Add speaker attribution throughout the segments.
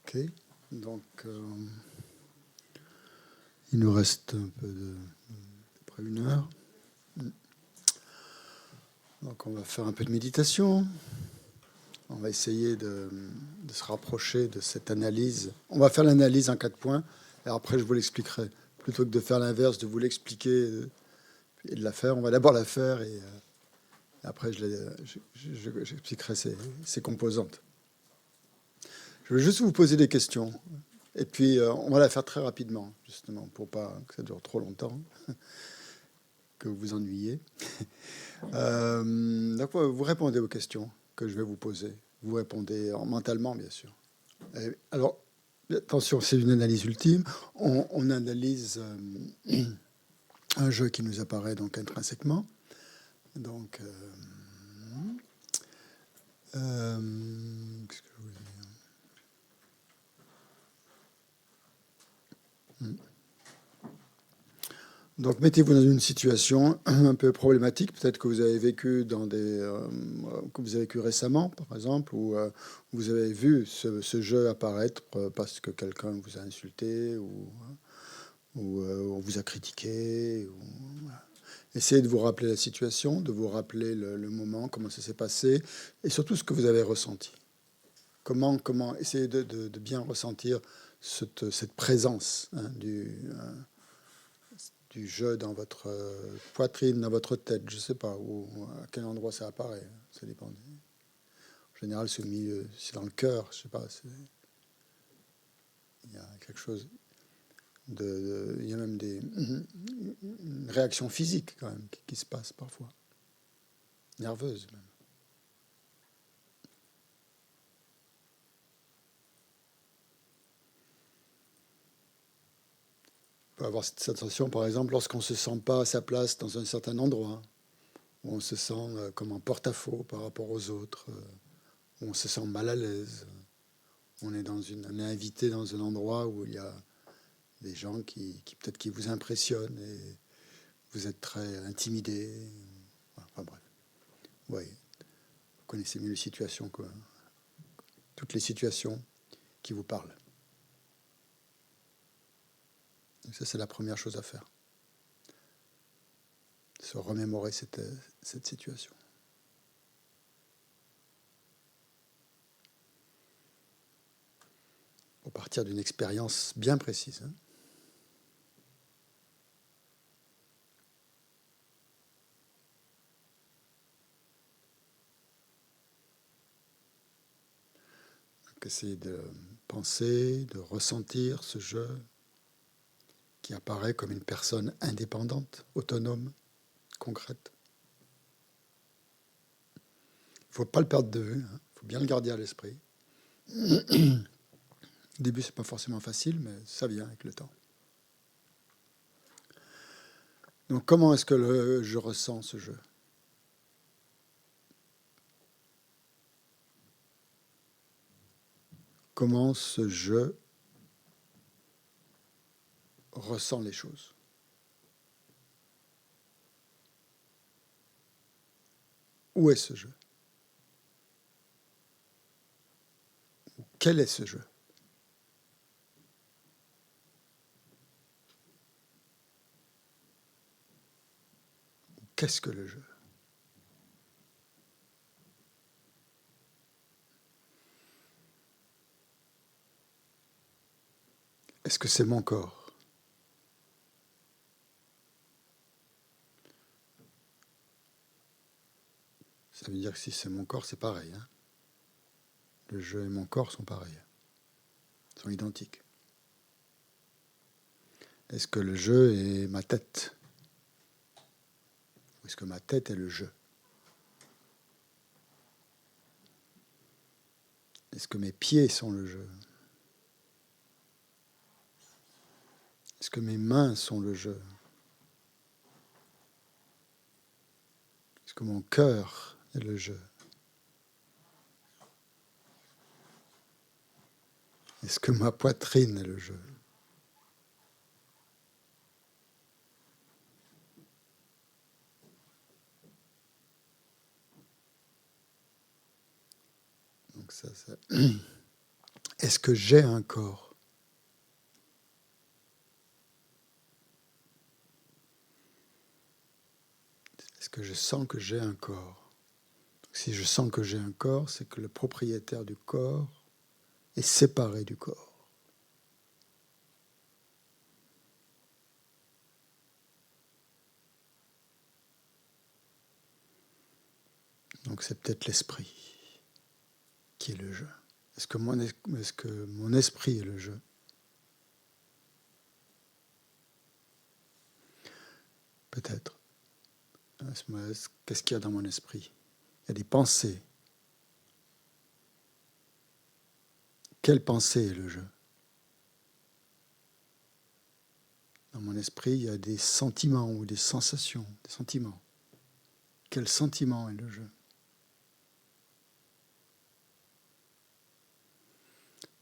Speaker 1: Ok, donc il nous reste un peu près 1 heure. Donc on va faire un peu de méditation. On va essayer de se rapprocher de cette analyse. On va faire l'analyse en 4 points, et après je vous l'expliquerai. Plutôt que de faire l'inverse, de vous l'expliquer et de la faire, on va d'abord la faire et après j'expliquerai ses composantes. Je vais juste vous poser des questions. Et puis, on va la faire très rapidement, justement, pour pas que ça dure trop longtemps, que vous vous ennuyiez. Donc, vous répondez aux questions que je vais vous poser. Vous répondez mentalement, bien sûr. Alors, attention, c'est une analyse ultime. On analyse un jeu qui nous apparaît donc intrinsèquement. Donc, qu'est-ce que je voulais dire? Donc, mettez-vous dans une situation un peu problématique, peut-être que vous avez vécu que vous avez vécu récemment, par exemple, ou vous avez vu ce jeu apparaître parce que quelqu'un vous a insulté ou on vous a critiqué. Voilà. Essayez de vous rappeler la situation, de vous rappeler le moment, comment ça s'est passé, et surtout ce que vous avez ressenti. Essayez de bien ressentir cette présence du jeu dans votre poitrine, dans votre tête, je ne sais pas, ou à quel endroit ça apparaît, ça dépend. En général, c'est au milieu, c'est dans le cœur, je ne sais pas. Il y a quelque chose il y a même une réaction physique quand même qui se passe parfois, nerveuse même. On peut avoir cette sensation, par exemple, lorsqu'on ne se sent pas à sa place dans un certain endroit, où on se sent comme en porte-à-faux par rapport aux autres, où on se sent mal à l'aise. On est invité dans un endroit où il y a des gens qui peut-être qui vous impressionnent et vous êtes très intimidé. Enfin bref, oui, vous connaissez mieux les situations, quoi. Toutes les situations qui vous parlent. Et ça, c'est la première chose à faire. Se remémorer cette situation. Pour partir d'une expérience bien précise. Donc, essayez de penser, de ressentir ce jeu qui apparaît comme une personne indépendante, autonome, concrète. Il ne faut pas le perdre de vue, il faut bien le garder à l'esprit. Au début, ce n'est pas forcément facile, mais ça vient avec le temps. Donc, comment est-ce que je ressens ce jeu ? Comment ce jeu ressent les choses ? Où est ce jeu ? Quel est ce jeu ? Qu'est-ce que le jeu ? Est-ce que c'est mon corps ? Ça veut dire que si c'est mon corps, c'est pareil. Le jeu et mon corps sont pareils, sont identiques. Est-ce que le jeu est ma tête ? Ou est-ce que ma tête est le jeu ? Est-ce que mes pieds sont le jeu ? Est-ce que mes mains sont le jeu ? Est-ce que mon cœur est le jeu ? Est-ce que ma poitrine est le jeu ? Donc ça Est-ce que j'ai un corps? Est-ce que je sens que j'ai un corps? Si je sens que j'ai un corps, c'est que le propriétaire du corps est séparé du corps. Donc c'est peut-être l'esprit qui est le jeu. Est-ce que mon esprit est le jeu? Peut-être. Qu'est-ce qu'il y a dans mon esprit? Il y a des pensées. Quelle pensée est le jeu? Dans mon esprit, il y a des sentiments ou des sensations, des sentiments. Quel sentiment est le jeu?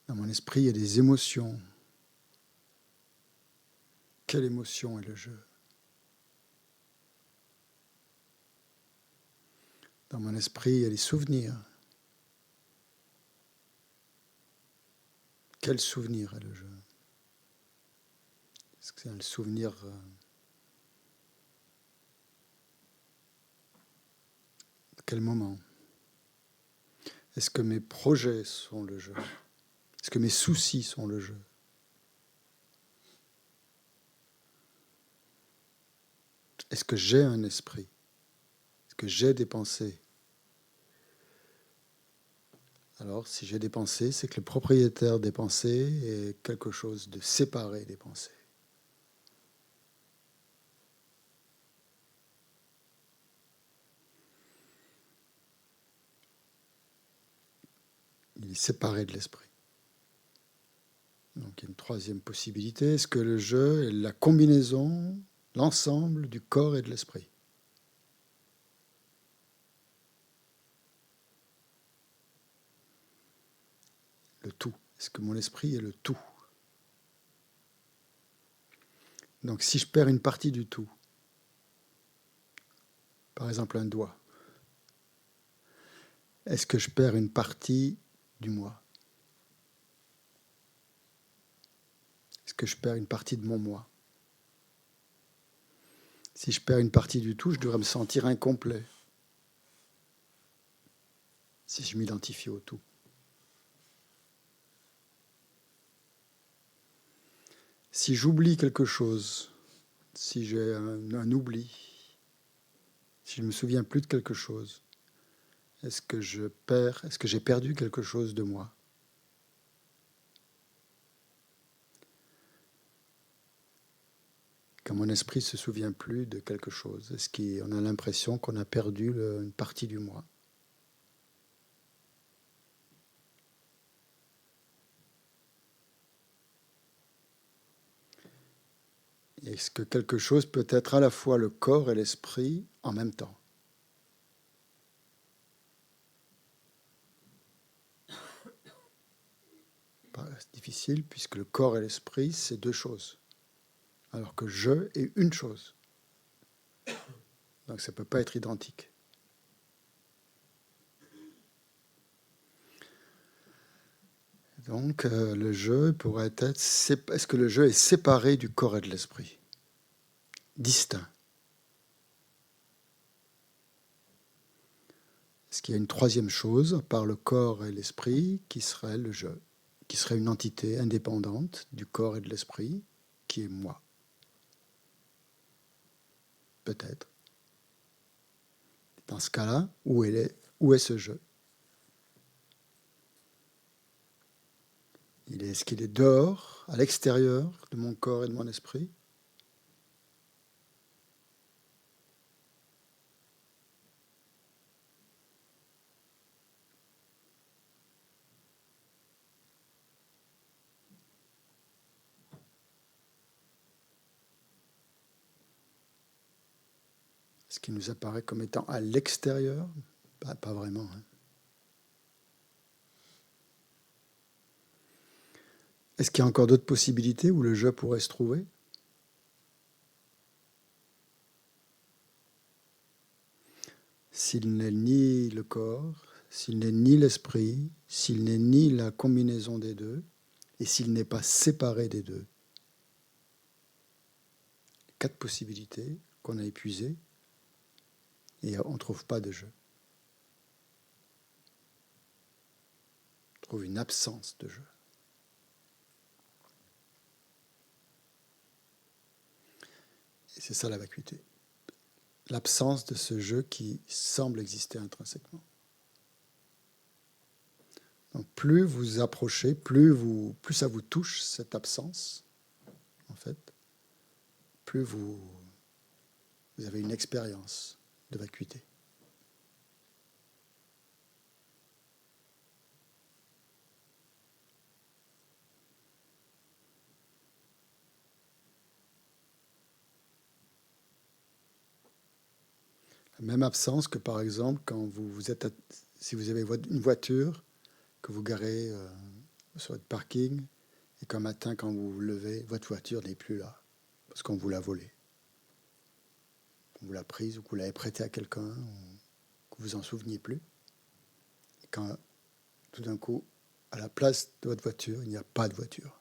Speaker 1: Dans mon esprit, il y a des émotions. Quelle émotion est le jeu? Dans mon esprit, il y a des souvenirs. Quel souvenir est le jeu? Est-ce que c'est le souvenir de quel moment? Est-ce que mes projets sont le jeu? Est-ce que mes soucis sont le jeu? Est-ce que j'ai un esprit? Est-ce que j'ai des pensées? Alors, si j'ai des pensées, c'est que le propriétaire des pensées est quelque chose de séparé des pensées. Il est séparé de l'esprit. Donc, il y a une troisième possibilité. Est-ce que le jeu est la combinaison, l'ensemble du corps et de l'esprit? Le tout. Est-ce que mon esprit est le tout? Donc, si je perds une partie du tout, par exemple un doigt, est-ce que je perds une partie du moi? Est-ce que je perds une partie de mon moi? Si je perds une partie du tout, je devrais me sentir incomplet. Si je m'identifie au tout. Si j'oublie quelque chose, si j'ai un oubli, si je ne me souviens plus de quelque chose, est-ce que j'ai perdu quelque chose de moi? Quand mon esprit ne se souvient plus de quelque chose, est-ce qu'on a l'impression qu'on a perdu une partie du moi? Est-ce que quelque chose peut être à la fois le corps et l'esprit en même temps? C'est difficile puisque le corps et l'esprit, c'est deux choses. Alors que je est une chose. Donc ça ne peut pas être identique. Donc le jeu pourrait être... Est-ce que le jeu est séparé du corps et de l'esprit? Distinct. Est-ce qu'il y a une troisième chose, par le corps et l'esprit, qui serait le jeu, qui serait une entité indépendante du corps et de l'esprit, qui est moi? Peut-être. Dans ce cas-là, où est ce jeu? Est-ce qu'il est dehors, à l'extérieur de mon corps et de mon esprit? Est-ce qu'il nous apparaît comme étant à l'extérieur? Pas vraiment. Hein. Est-ce qu'il y a encore d'autres possibilités où le jeu pourrait se trouver? S'il n'est ni le corps, s'il n'est ni l'esprit, s'il n'est ni la combinaison des deux, et s'il n'est pas séparé des deux. 4 possibilités qu'on a épuisées, et on ne trouve pas de jeu. On trouve une absence de jeu. Et c'est ça la vacuité. L'absence de ce jeu qui semble exister intrinsèquement. Donc plus vous approchez, plus ça vous touche, cette absence, en fait, plus vous avez une expérience de vacuité. La même absence que, par exemple, quand si vous avez une voiture que vous garez sur votre parking et qu'un matin, quand vous vous levez, votre voiture n'est plus là parce qu'on vous l'a volée. On vous l'a prise ou que vous l'avez prêtée à quelqu'un ou que vous en souveniez plus. Et quand, tout d'un coup, à la place de votre voiture, il n'y a pas de voiture.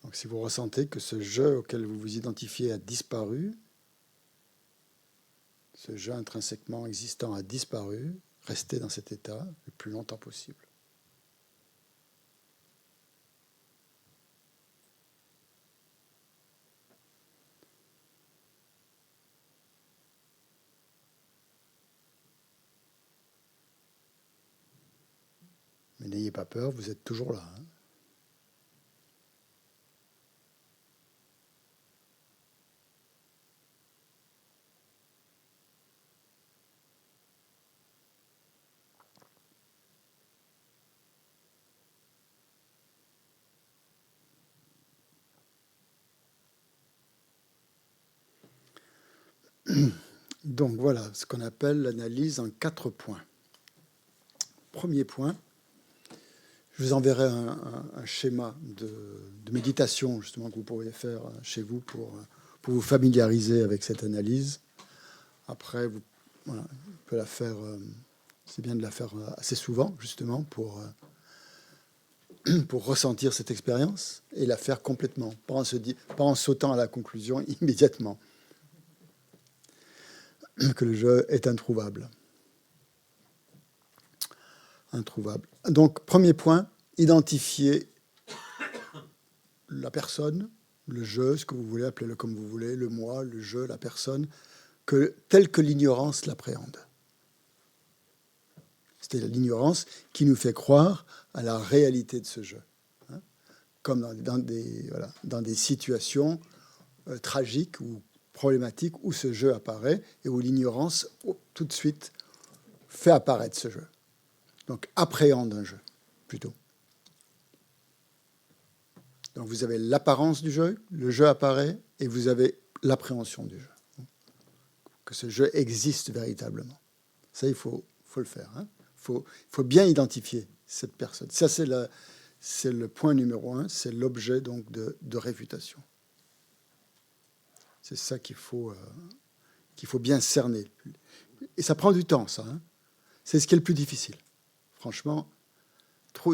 Speaker 1: Donc si vous ressentez que ce jeu auquel vous vous identifiez a disparu, ce jeu intrinsèquement existant a disparu, restez dans cet état le plus longtemps possible. Mais n'ayez pas peur, vous êtes toujours là. Donc voilà ce qu'on appelle l'analyse en 4 points. Premier point, je vous enverrai un schéma de méditation justement que vous pourriez faire chez vous pour vous familiariser avec cette analyse. Après, vous pouvez la faire, c'est bien de la faire assez souvent justement pour ressentir cette expérience et la faire complètement, pas en sautant à la conclusion immédiatement que le jeu est introuvable. Introuvable. Donc, premier point, identifier la personne, le jeu, ce que vous voulez, appelez-le comme vous voulez, le moi, le jeu, la personne, tel que l'ignorance l'appréhende. C'est l'ignorance qui nous fait croire à la réalité de ce jeu. Comme dans des situations tragiques ou problématiques où ce jeu apparaît et où l'ignorance, tout de suite, fait apparaître ce jeu. Donc, appréhende un jeu, plutôt. Donc, vous avez l'apparence du jeu, le jeu apparaît, et vous avez l'appréhension du jeu. Que ce jeu existe véritablement. Ça, il faut le faire. Il faut bien identifier cette personne. Ça, c'est le point numéro 1, c'est l'objet donc de réfutation. C'est ça qu'il faut bien cerner. Et ça prend du temps, ça. C'est ce qui est le plus difficile. Franchement,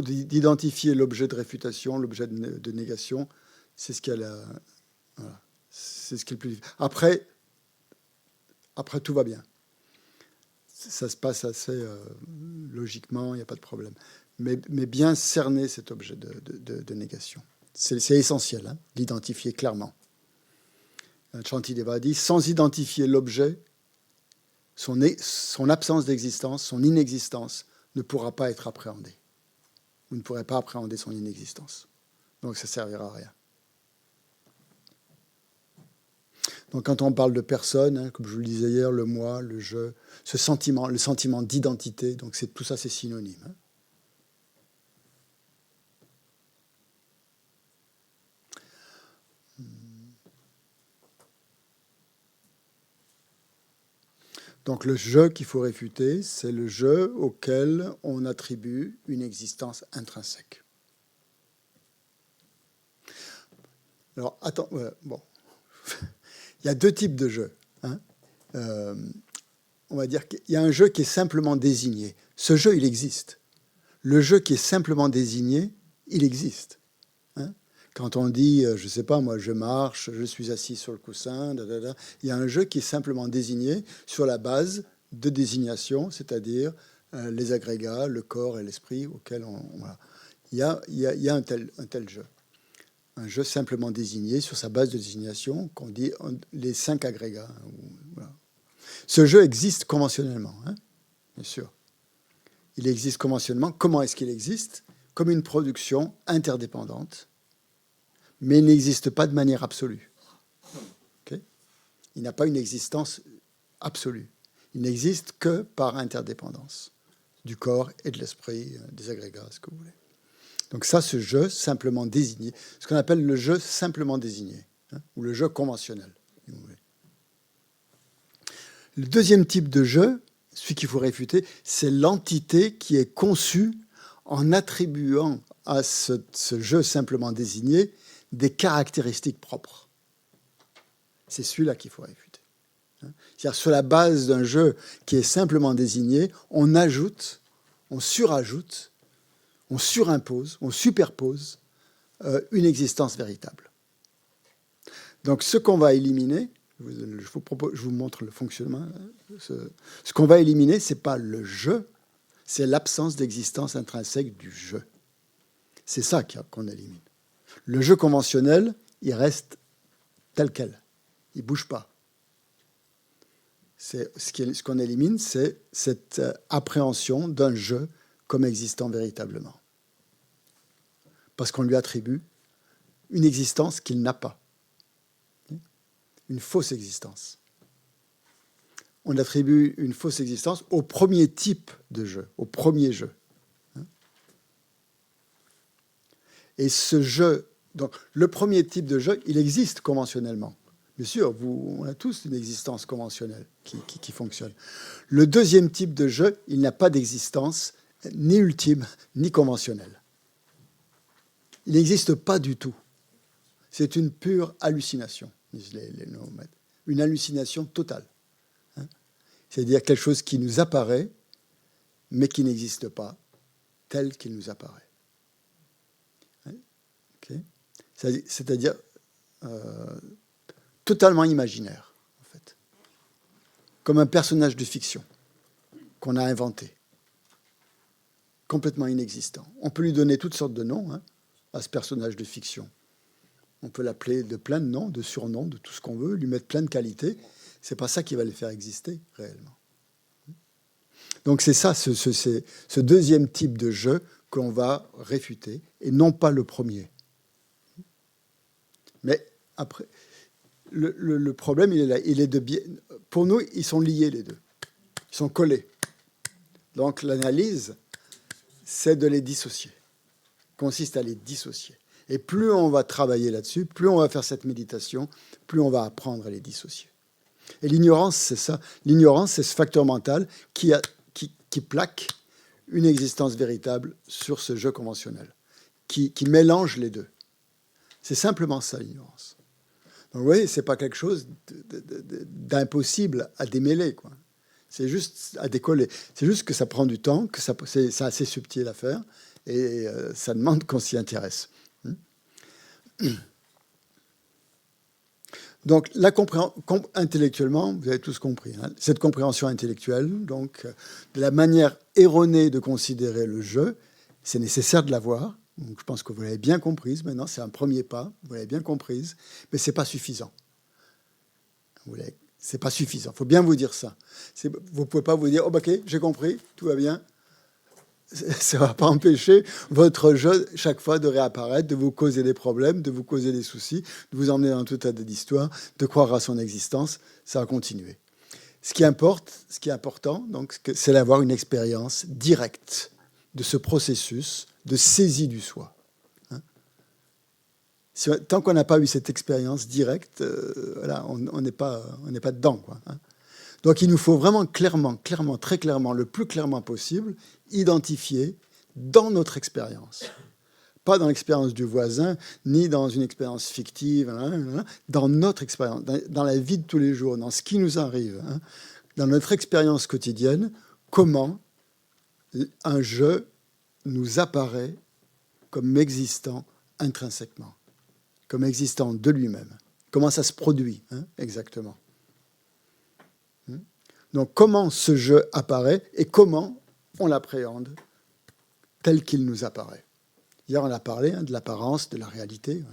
Speaker 1: d'identifier l'objet de réfutation, l'objet de négation, c'est ce qui est c'est ce qui est le plus difficile. Après tout va bien. Ça se passe assez logiquement, il n'y a pas de problème. Mais bien cerner cet objet de négation. C'est essentiel, d'identifier clairement. Shantideva dit, sans identifier l'objet, son absence d'existence, son inexistence, ne pourra pas être appréhendée. Vous ne pourrez pas appréhender son inexistence. Donc ça ne servira à rien. Donc quand on parle de personne, comme je vous le disais hier, le moi, le je, ce sentiment, le sentiment d'identité, donc tout ça c'est synonyme. Donc le jeu qu'il faut réfuter, c'est le jeu auquel on attribue une existence intrinsèque. Alors, attends, bon. Il y a deux types de jeux. Hein. On va dire qu'il y a un jeu qui est simplement désigné. Ce jeu, il existe. Le jeu qui est simplement désigné, il existe. Hein. Quand on dit, je ne sais pas, moi, je marche, je suis assis sur le coussin, il y a un jeu qui est simplement désigné sur la base de désignation, c'est-à-dire les agrégats, le corps et l'esprit auxquels voilà. Il y a un tel jeu. Un jeu simplement désigné sur sa base de désignation, qu'on dit les 5 agrégats. Voilà. Ce jeu existe conventionnellement, hein, bien sûr. Il existe conventionnellement. Comment est-ce qu'il existe? Comme une production interdépendante, mais il n'existe pas de manière absolue. Okay? Il n'a pas une existence absolue. Il n'existe que par interdépendance du corps et de l'esprit, des agrégats, ce que vous voulez. Donc ça, ce jeu simplement désigné, ce qu'on appelle le jeu simplement désigné, hein, ou le jeu conventionnel, si vous voulez. Le deuxième type de jeu, celui qu'il faut réfuter, c'est l'entité qui est conçue en attribuant à ce jeu simplement désigné des caractéristiques propres. C'est celui-là qu'il faut réfuter. Hein. C'est-à-dire, sur la base d'un jeu qui est simplement désigné, on ajoute, on surajoute, on surimpose, on superpose une existence véritable. Donc ce qu'on va éliminer, je vous montre le fonctionnement, ce qu'on va éliminer, ce n'est pas le jeu, c'est l'absence d'existence intrinsèque du jeu. C'est ça qu'on élimine. Le jeu conventionnel, il reste tel quel, il ne bouge pas. Ce qu'on élimine, c'est cette appréhension d'un jeu comme existant véritablement. Parce qu'on lui attribue une existence qu'il n'a pas. Une fausse existence. On attribue une fausse existence au premier type de jeu, au premier jeu. Et ce jeu, donc le premier type de jeu, il existe conventionnellement. Bien sûr, on a tous une existence conventionnelle qui fonctionne. Le deuxième type de jeu, il n'a pas d'existence ni ultime, ni conventionnelle. Il n'existe pas du tout. C'est une pure hallucination, disent les nomades. Une hallucination totale. Hein. C'est-à-dire quelque chose qui nous apparaît, mais qui n'existe pas, tel qu'il nous apparaît. Hein. Okay. C'est-à-dire totalement imaginaire, en fait. Comme un personnage de fiction qu'on a inventé. Complètement inexistant. On peut lui donner toutes sortes de noms, hein, à ce personnage de fiction. On peut l'appeler de plein de noms, de surnoms, de tout ce qu'on veut, lui mettre plein de qualités. C'est pas ça qui va les faire exister réellement. Donc c'est ça, ce deuxième type de jeu qu'on va réfuter, et non pas le premier. Mais après, le problème, il est là. Il est pour nous, ils sont liés les deux. Ils sont collés. Donc l'analyse, c'est de les dissocier. Consiste à les dissocier. Et plus on va travailler là-dessus, plus on va faire cette méditation, plus on va apprendre à les dissocier. Et l'ignorance, c'est ça. L'ignorance, c'est ce facteur mental qui plaque une existence véritable sur ce jeu conventionnel, qui mélange les deux. C'est simplement ça, l'ignorance. Donc vous voyez, ce n'est pas quelque chose d'impossible à démêler, quoi. C'est juste à décoller. C'est juste que ça prend du temps, que c'est assez subtil à faire, et ça demande qu'on s'y intéresse. Donc, intellectuellement, vous avez tous compris, hein, cette compréhension intellectuelle, donc, de la manière erronée de considérer le jeu, c'est nécessaire de l'avoir. Donc, je pense que vous l'avez bien comprise. Maintenant, c'est un premier pas. Vous l'avez bien comprise, mais c'est pas suffisant. C'est pas suffisant. Il faut bien vous dire ça. Vous pouvez pas vous dire, oh, ok, j'ai compris, tout va bien. Ça ne va pas empêcher votre jeu, chaque fois, de réapparaître, de vous causer des problèmes, de vous causer des soucis, de vous emmener dans tout un tas d'histoires, de croire à son existence. Ça va continuer. Ce qui est important, donc, c'est d'avoir une expérience directe de ce processus de saisie du soi. Hein. Tant qu'on n'a pas eu cette expérience directe, voilà, on n'est pas dedans, quoi. Hein. Donc il nous faut vraiment clairement, très clairement, le plus clairement possible, identifier dans notre expérience, pas dans l'expérience du voisin, ni dans une expérience fictive, dans notre expérience, dans la vie de tous les jours, dans ce qui nous arrive, dans notre expérience quotidienne, comment un je nous apparaît comme existant intrinsèquement, comme existant de lui-même. Comment ça se produit, exactement. Donc, comment ce je apparaît et comment on l'appréhende tel qu'il nous apparaît. Hier, on a parlé de l'apparence, de la réalité.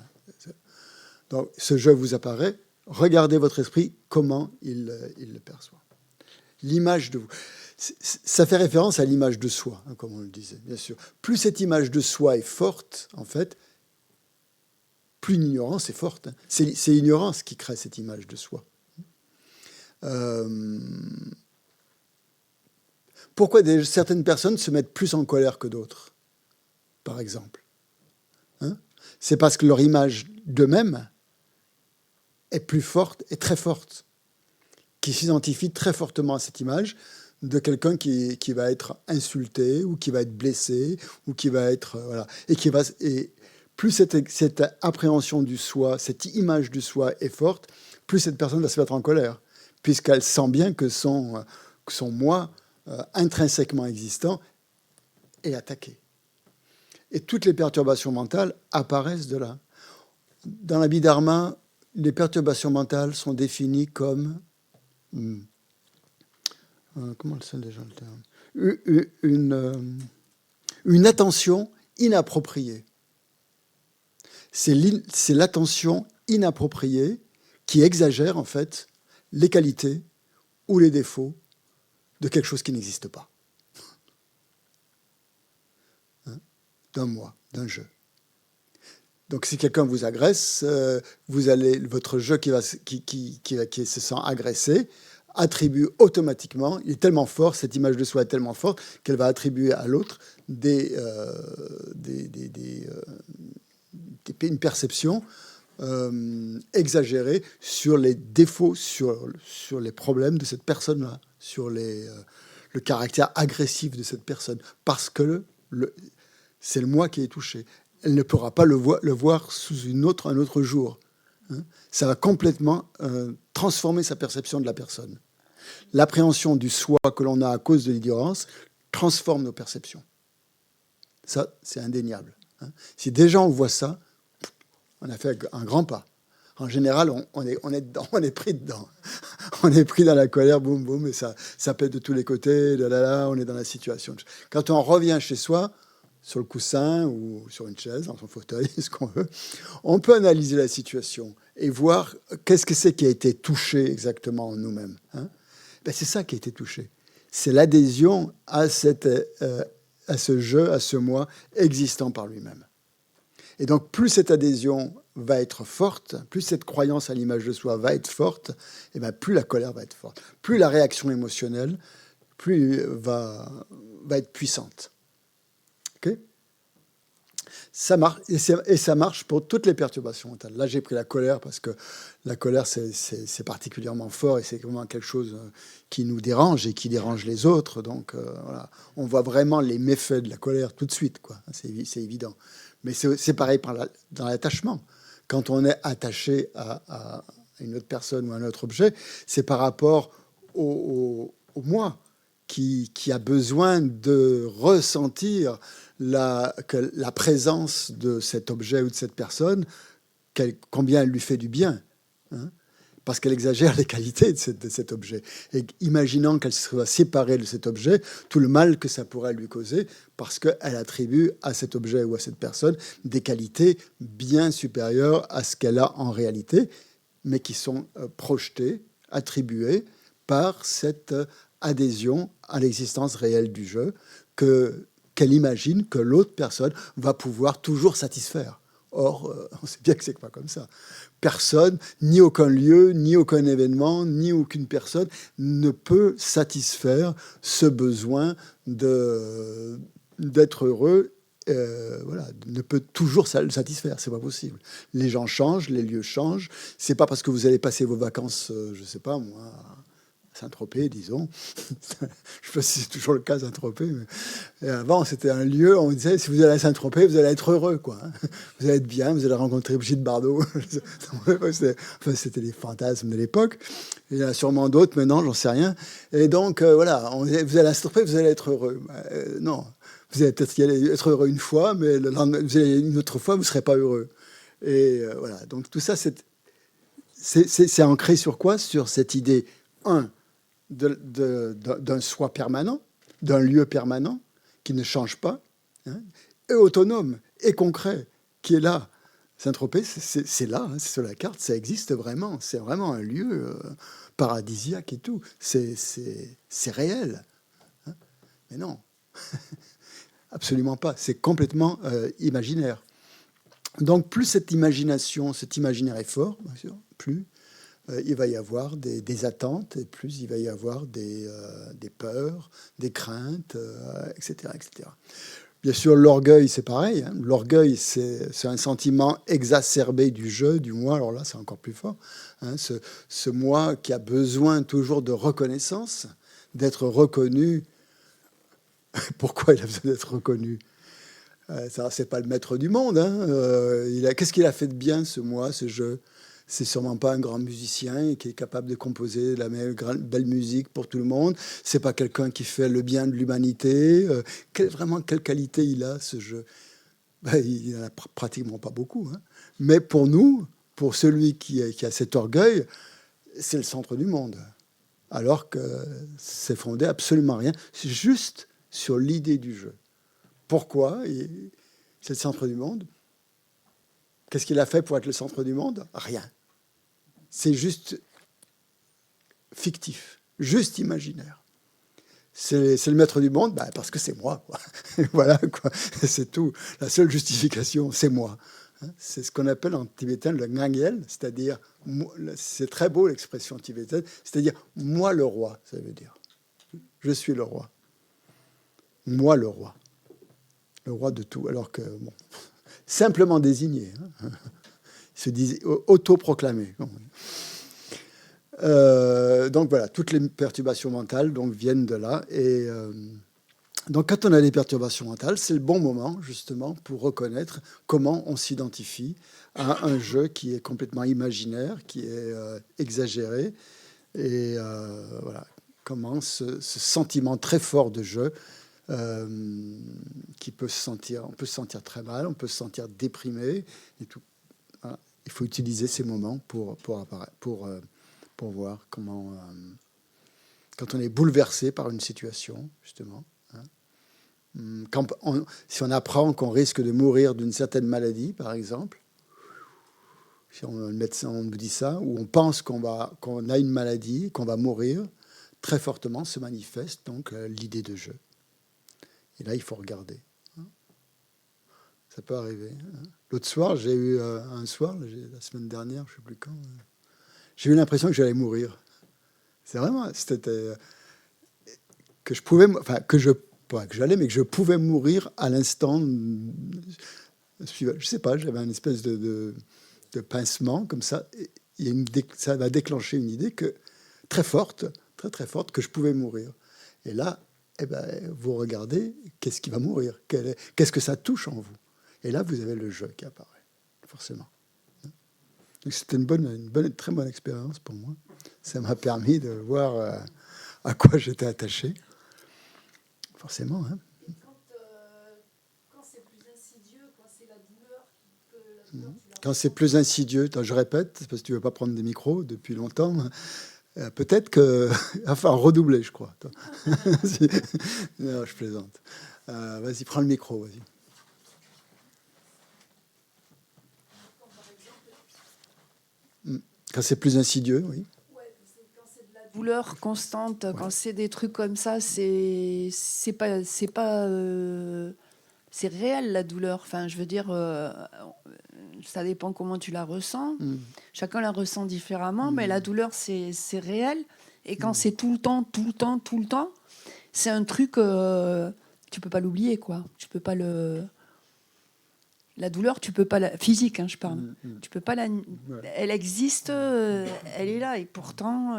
Speaker 1: Donc, ce je vous apparaît. Regardez votre esprit, comment il le perçoit. L'image de vous. Ça fait référence à l'image de soi, comme on le disait, bien sûr. Plus cette image de soi est forte, en fait, plus l'ignorance est forte. C'est l'ignorance qui crée cette image de soi. Pourquoi certaines personnes se mettent plus en colère que d'autres, par exemple, c'est parce que leur image d'eux-mêmes est plus forte et très forte, qui s'identifie très fortement à cette image de quelqu'un qui va être insulté ou qui va être blessé ou qui va être voilà, et plus cette appréhension du soi, cette image du soi est forte, plus cette personne va se mettre en colère, puisqu'elle sent bien que son moi intrinsèquement existant est attaqué. Et toutes les perturbations mentales apparaissent de là. Dans l'Abhidharma, les perturbations mentales sont définies comme comment le sait déjà le terme, une attention inappropriée. C'est l'attention inappropriée qui exagère en fait les qualités ou les défauts de quelque chose qui n'existe pas. D'un moi, d'un je. Donc si quelqu'un vous agresse, votre je qui se sent agressé attribue automatiquement, il est tellement fort, cette image de soi est tellement forte qu'elle va attribuer à l'autre une perception exagérée sur les défauts, sur les problèmes de cette personne-là, sur le caractère agressif de cette personne, parce que c'est le moi qui est touché. Elle ne pourra pas le voir sous un autre jour. Ça va complètement transformer sa perception de la personne. L'appréhension du soi que l'on a à cause de l'ignorance transforme nos perceptions. Ça, c'est indéniable. Si déjà on voit ça, on a fait un grand pas. En général, on est pris dedans. On est pris dans la colère, boum, boum, et ça pète de tous les côtés, on est dans la situation. Quand on revient chez soi, sur le coussin ou sur une chaise, dans son fauteuil, ce qu'on veut, on peut analyser la situation et voir qu'est-ce que c'est qui a été touché exactement en nous-mêmes. C'est ça qui a été touché. C'est l'adhésion à ce je, à ce moi existant par lui-même. Et donc, plus cette adhésion va être forte, plus cette croyance à l'image de soi va être forte, et plus la colère va être forte. Plus la réaction émotionnelle va être puissante. Okay, ça marche, et ça marche pour toutes les perturbations mentales. Là, j'ai pris la colère parce que la colère, c'est particulièrement fort et c'est vraiment quelque chose qui nous dérange et qui dérange les autres. Donc, voilà, on voit vraiment les méfaits de la colère tout de suite, quoi. C'est évident. Mais c'est pareil dans l'attachement. Quand on est attaché à une autre personne ou à un autre objet, c'est par rapport au moi qui a besoin de ressentir la présence de cet objet ou de cette personne, combien elle lui fait du bien, parce qu'elle exagère les qualités de cet objet. Et imaginant qu'elle soit séparée de cet objet, tout le mal que ça pourrait lui causer, parce qu'elle attribue à cet objet ou à cette personne des qualités bien supérieures à ce qu'elle a en réalité, mais qui sont projetées, attribuées par cette adhésion à l'existence réelle du jeu qu'elle imagine que l'autre personne va pouvoir toujours satisfaire. Or, on sait bien que c'est pas comme ça. Personne, ni aucun lieu, ni aucun événement, ni aucune personne ne peut satisfaire ce besoin d'être heureux. Ne peut toujours le satisfaire, c'est pas possible. Les gens changent, les lieux changent. C'est pas parce que vous allez passer vos vacances, je sais pas moi, Saint-Tropez, disons. Je ne sais pas si c'est toujours le cas, Saint-Tropez. Mais... Et avant, c'était un lieu, on disait, si vous allez à Saint-Tropez, vous allez être heureux, quoi. Vous allez être bien, vous allez rencontrer Brigitte Bardot. Enfin, c'était les fantasmes de l'époque. Il y en a sûrement d'autres maintenant, j'en sais rien. Et donc, voilà, vous allez à Saint-Tropez, vous allez être heureux. Non, vous allez peut-être être heureux une fois, mais le lendemain, vous allez une autre fois, vous ne serez pas heureux. Et voilà, donc tout ça, c'est ancré sur quoi? Sur cette idée, d'un soi permanent, d'un lieu permanent qui ne change pas, hein, et autonome, et concret, qui est là. Saint-Tropez, c'est là, hein, c'est sur la carte, ça existe vraiment. C'est vraiment un lieu paradisiaque et tout. C'est réel. Hein. Mais non, absolument pas. C'est complètement imaginaire. Donc, plus cette imagination, cet imaginaire est fort, bien sûr, plus il va y avoir des attentes, et plus il va y avoir des peurs, des craintes, etc., etc. Bien sûr, l'orgueil, c'est pareil. Hein. L'orgueil, c'est un sentiment exacerbé du je, du moi. Alors là, c'est encore plus fort. Hein. Ce moi qui a besoin toujours de reconnaissance, d'être reconnu. Pourquoi il a besoin d'être reconnu? Ça, c'est pas le maître du monde. Hein. Qu'est-ce qu'il a fait de bien, ce moi, ce je? C'est sûrement pas un grand musicien qui est capable de composer la belle musique pour tout le monde. C'est pas quelqu'un qui fait le bien de l'humanité. Vraiment, quelle qualité il a, ce jeu? Il n'en a pratiquement pas beaucoup. Hein. Mais pour nous, pour celui qui a cet orgueil, c'est le centre du monde. Alors que c'est fondé absolument rien. C'est juste sur l'idée du jeu. Pourquoi c'est le centre du monde? Qu'est-ce qu'il a fait pour être le centre du monde? Rien. C'est juste fictif, juste imaginaire. C'est le maître du monde, parce que c'est moi. Quoi. Voilà, quoi. C'est tout. La seule justification, c'est moi. C'est ce qu'on appelle en tibétain le ngangel, c'est-à-dire, c'est très beau l'expression tibétaine, c'est-à-dire moi le roi, ça veut dire. Je suis le roi. Moi le roi. Le roi de tout. Alors que, bon, simplement désigné. Hein. Se disait autoproclamé. Donc voilà, toutes les perturbations mentales donc, viennent de là. Et donc quand on a des perturbations mentales, c'est le bon moment justement pour reconnaître comment on s'identifie à un jeu qui est complètement imaginaire, qui est exagéré. Et voilà, comment ce sentiment très fort de jeu qui peut se sentir, on peut se sentir très mal, on peut se sentir déprimé et tout. Voilà. Il faut utiliser ces moments pour voir comment, quand on est bouleversé par une situation, justement, hein, si on apprend qu'on risque de mourir d'une certaine maladie, par exemple, si le médecin nous dit ça, ou on pense qu'on a une maladie, qu'on va mourir, très fortement se manifeste donc l'idée de jeu. Et là, il faut regarder. Hein. Ça peut arriver. Hein. L'autre soir, j'ai eu la semaine dernière, je ne sais plus quand, j'ai eu l'impression que j'allais mourir. C'est vraiment, c'était que je pouvais, enfin pas que j'allais, mais que je pouvais mourir à l'instant. Je sais pas, j'avais une espèce de pincement comme ça. Et ça va déclencher une idée très forte, très très forte, que je pouvais mourir. Et là, vous regardez, qu'est-ce qui va mourir? Qu'est-ce que ça touche en vous? Et là, vous avez le jeu qui apparaît, forcément. Donc, c'était une très bonne expérience pour moi. Ça m'a permis de voir à quoi j'étais attaché. Forcément. Hein.
Speaker 2: Et quand c'est plus insidieux, quand c'est la douleur,
Speaker 1: quand c'est plus insidieux, je répète, parce que tu ne veux pas prendre des micros depuis longtemps, peut-être que... Enfin, redoubler, je crois. Non, je plaisante. Vas-y, prends le micro, vas-y. Quand c'est plus insidieux, oui.
Speaker 2: Ouais, quand c'est de la douleur constante, ouais. Quand c'est des trucs comme ça, c'est réel la douleur. Enfin, je veux dire, ça dépend comment tu la ressens. Chacun la ressent différemment, mais la douleur, c'est réel. Et quand c'est tout le temps, c'est un truc, tu peux pas l'oublier, quoi. Tu peux pas le... La douleur, tu peux pas la... Physique, hein, je parle. Tu peux pas la... Elle existe, elle est là. Et pourtant,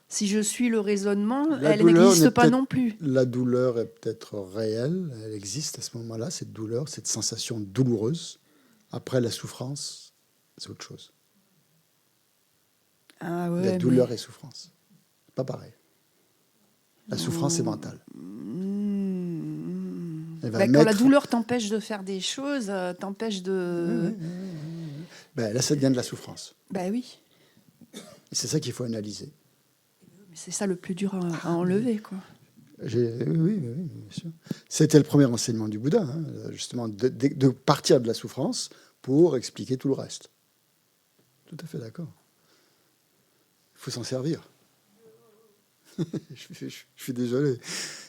Speaker 2: Si je suis le raisonnement,
Speaker 1: La
Speaker 2: elle
Speaker 1: douleur
Speaker 2: n'existe
Speaker 1: n'est
Speaker 2: pas
Speaker 1: peut-être-
Speaker 2: non plus.
Speaker 1: La douleur est peut-être réelle, elle existe à ce moment-là, cette douleur, cette sensation douloureuse. Après la souffrance, c'est autre chose.
Speaker 2: Ah
Speaker 1: Il y a
Speaker 2: ouais,
Speaker 1: douleur
Speaker 2: mais...
Speaker 1: et souffrance. Pas pareil. La souffrance est mentale. Elle va
Speaker 2: Ben, quand la
Speaker 1: mettre-
Speaker 2: douleur t'empêche de faire des choses, t'empêche de...
Speaker 1: Ben, là, ça devient de la souffrance.
Speaker 2: Ben oui,
Speaker 1: Et c'est ça qu'il faut analyser.
Speaker 2: mais c'est ça le plus dur à enlever, quoi.
Speaker 1: Oui, bien sûr. C'était le premier enseignement du Bouddha, hein, justement, de partir de la souffrance pour expliquer tout le reste. Tout à fait d'accord. Il faut s'en servir. je suis désolé.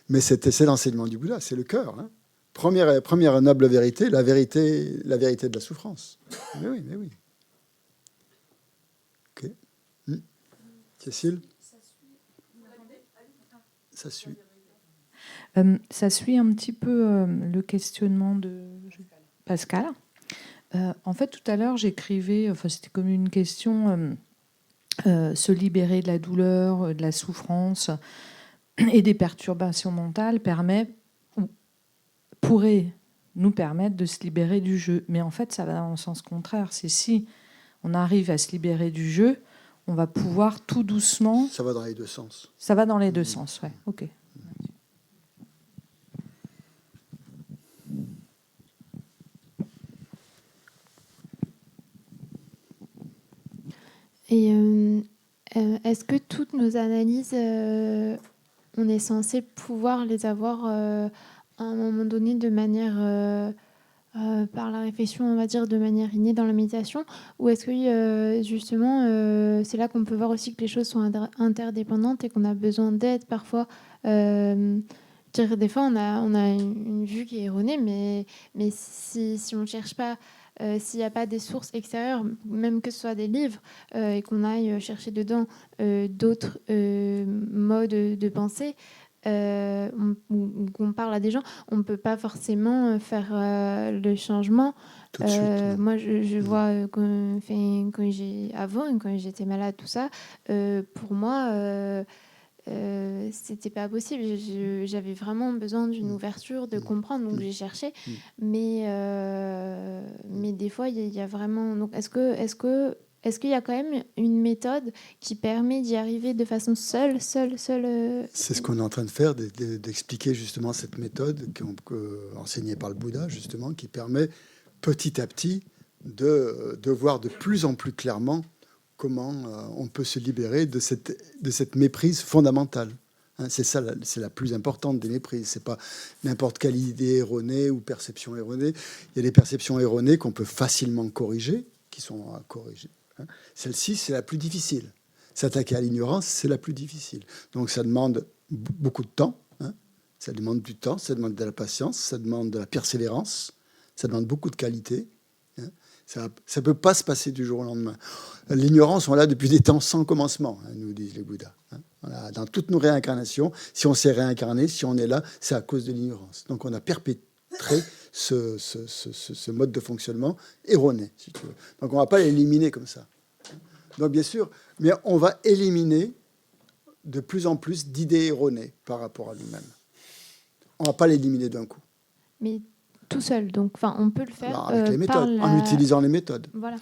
Speaker 1: Mais c'est l'enseignement du Bouddha, c'est le cœur. Hein. Première noble vérité, la vérité de la souffrance. Mais oui. Ok. Cécile ? Ça suit.
Speaker 3: Ça suit un petit peu le questionnement de Pascal. En fait, tout à l'heure, j'écrivais, c'était comme une question, se libérer de la douleur, de la souffrance et des perturbations mentales pourrait nous permettre de se libérer du jeu. Mais en fait, ça va dans le sens contraire. C'est si on arrive à se libérer du jeu, on va pouvoir tout doucement...
Speaker 1: Ça va dans les deux sens.
Speaker 3: Ça va dans les deux sens, ouais. Ok.
Speaker 4: Et est-ce que toutes nos analyses, on est censé pouvoir les avoir à un moment donné de manière, par la réflexion, on va dire, de manière innée dans la méditation? Ou est-ce que justement, c'est là qu'on peut voir aussi que les choses sont interdépendantes et qu'on a besoin d'aide parfois? Des fois, on a une vue qui est erronée, mais si on ne cherche pas... s'il n'y a pas des sources extérieures, même que ce soit des livres, et qu'on aille chercher dedans d'autres modes de pensée, ou qu'on parle à des gens, on ne peut pas forcément faire le changement.
Speaker 1: Tout de suite. Non.
Speaker 4: Moi, je vois quand j'étais malade, tout ça, pour moi... c'était pas possible. J'avais vraiment besoin d'une ouverture, de comprendre, donc j'ai cherché. Mais des fois, il y a vraiment... Donc, est-ce qu'il y a quand même une méthode qui permet d'y arriver de façon seule C'est
Speaker 1: ce qu'on est en train de faire, d'expliquer justement cette méthode enseignée par le Bouddha, justement, qui permet petit à petit de voir de plus en plus clairement comment on peut se libérer de cette méprise fondamentale. Hein, c'est ça, c'est la plus importante des méprises. C'est pas n'importe quelle idée erronée ou perception erronée. Il y a des perceptions erronées qu'on peut facilement corriger, qui sont à corriger. Hein. Celle-ci, c'est la plus difficile. S'attaquer à l'ignorance, c'est la plus difficile. Donc ça demande beaucoup de temps. Hein. Ça demande du temps, ça demande de la patience, ça demande de la persévérance, ça demande beaucoup de qualité. Hein. Ça ne peut pas se passer du jour au lendemain. L'ignorance, on l'a depuis des temps sans commencement, hein, nous disent les Bouddhas. Hein. Voilà, dans toutes nos réincarnations, si on s'est réincarné, si on est là, c'est à cause de l'ignorance. Donc on a perpétré ce mode de fonctionnement erroné, si tu veux. Donc on ne va pas l'éliminer comme ça. Donc bien sûr, mais on va éliminer de plus en plus d'idées erronées par rapport à lui-même. On ne va pas l'éliminer d'un coup.
Speaker 4: Mais tout seul, donc on peut le faire.
Speaker 1: Alors, avec les méthodes, en utilisant les méthodes.
Speaker 4: Voilà.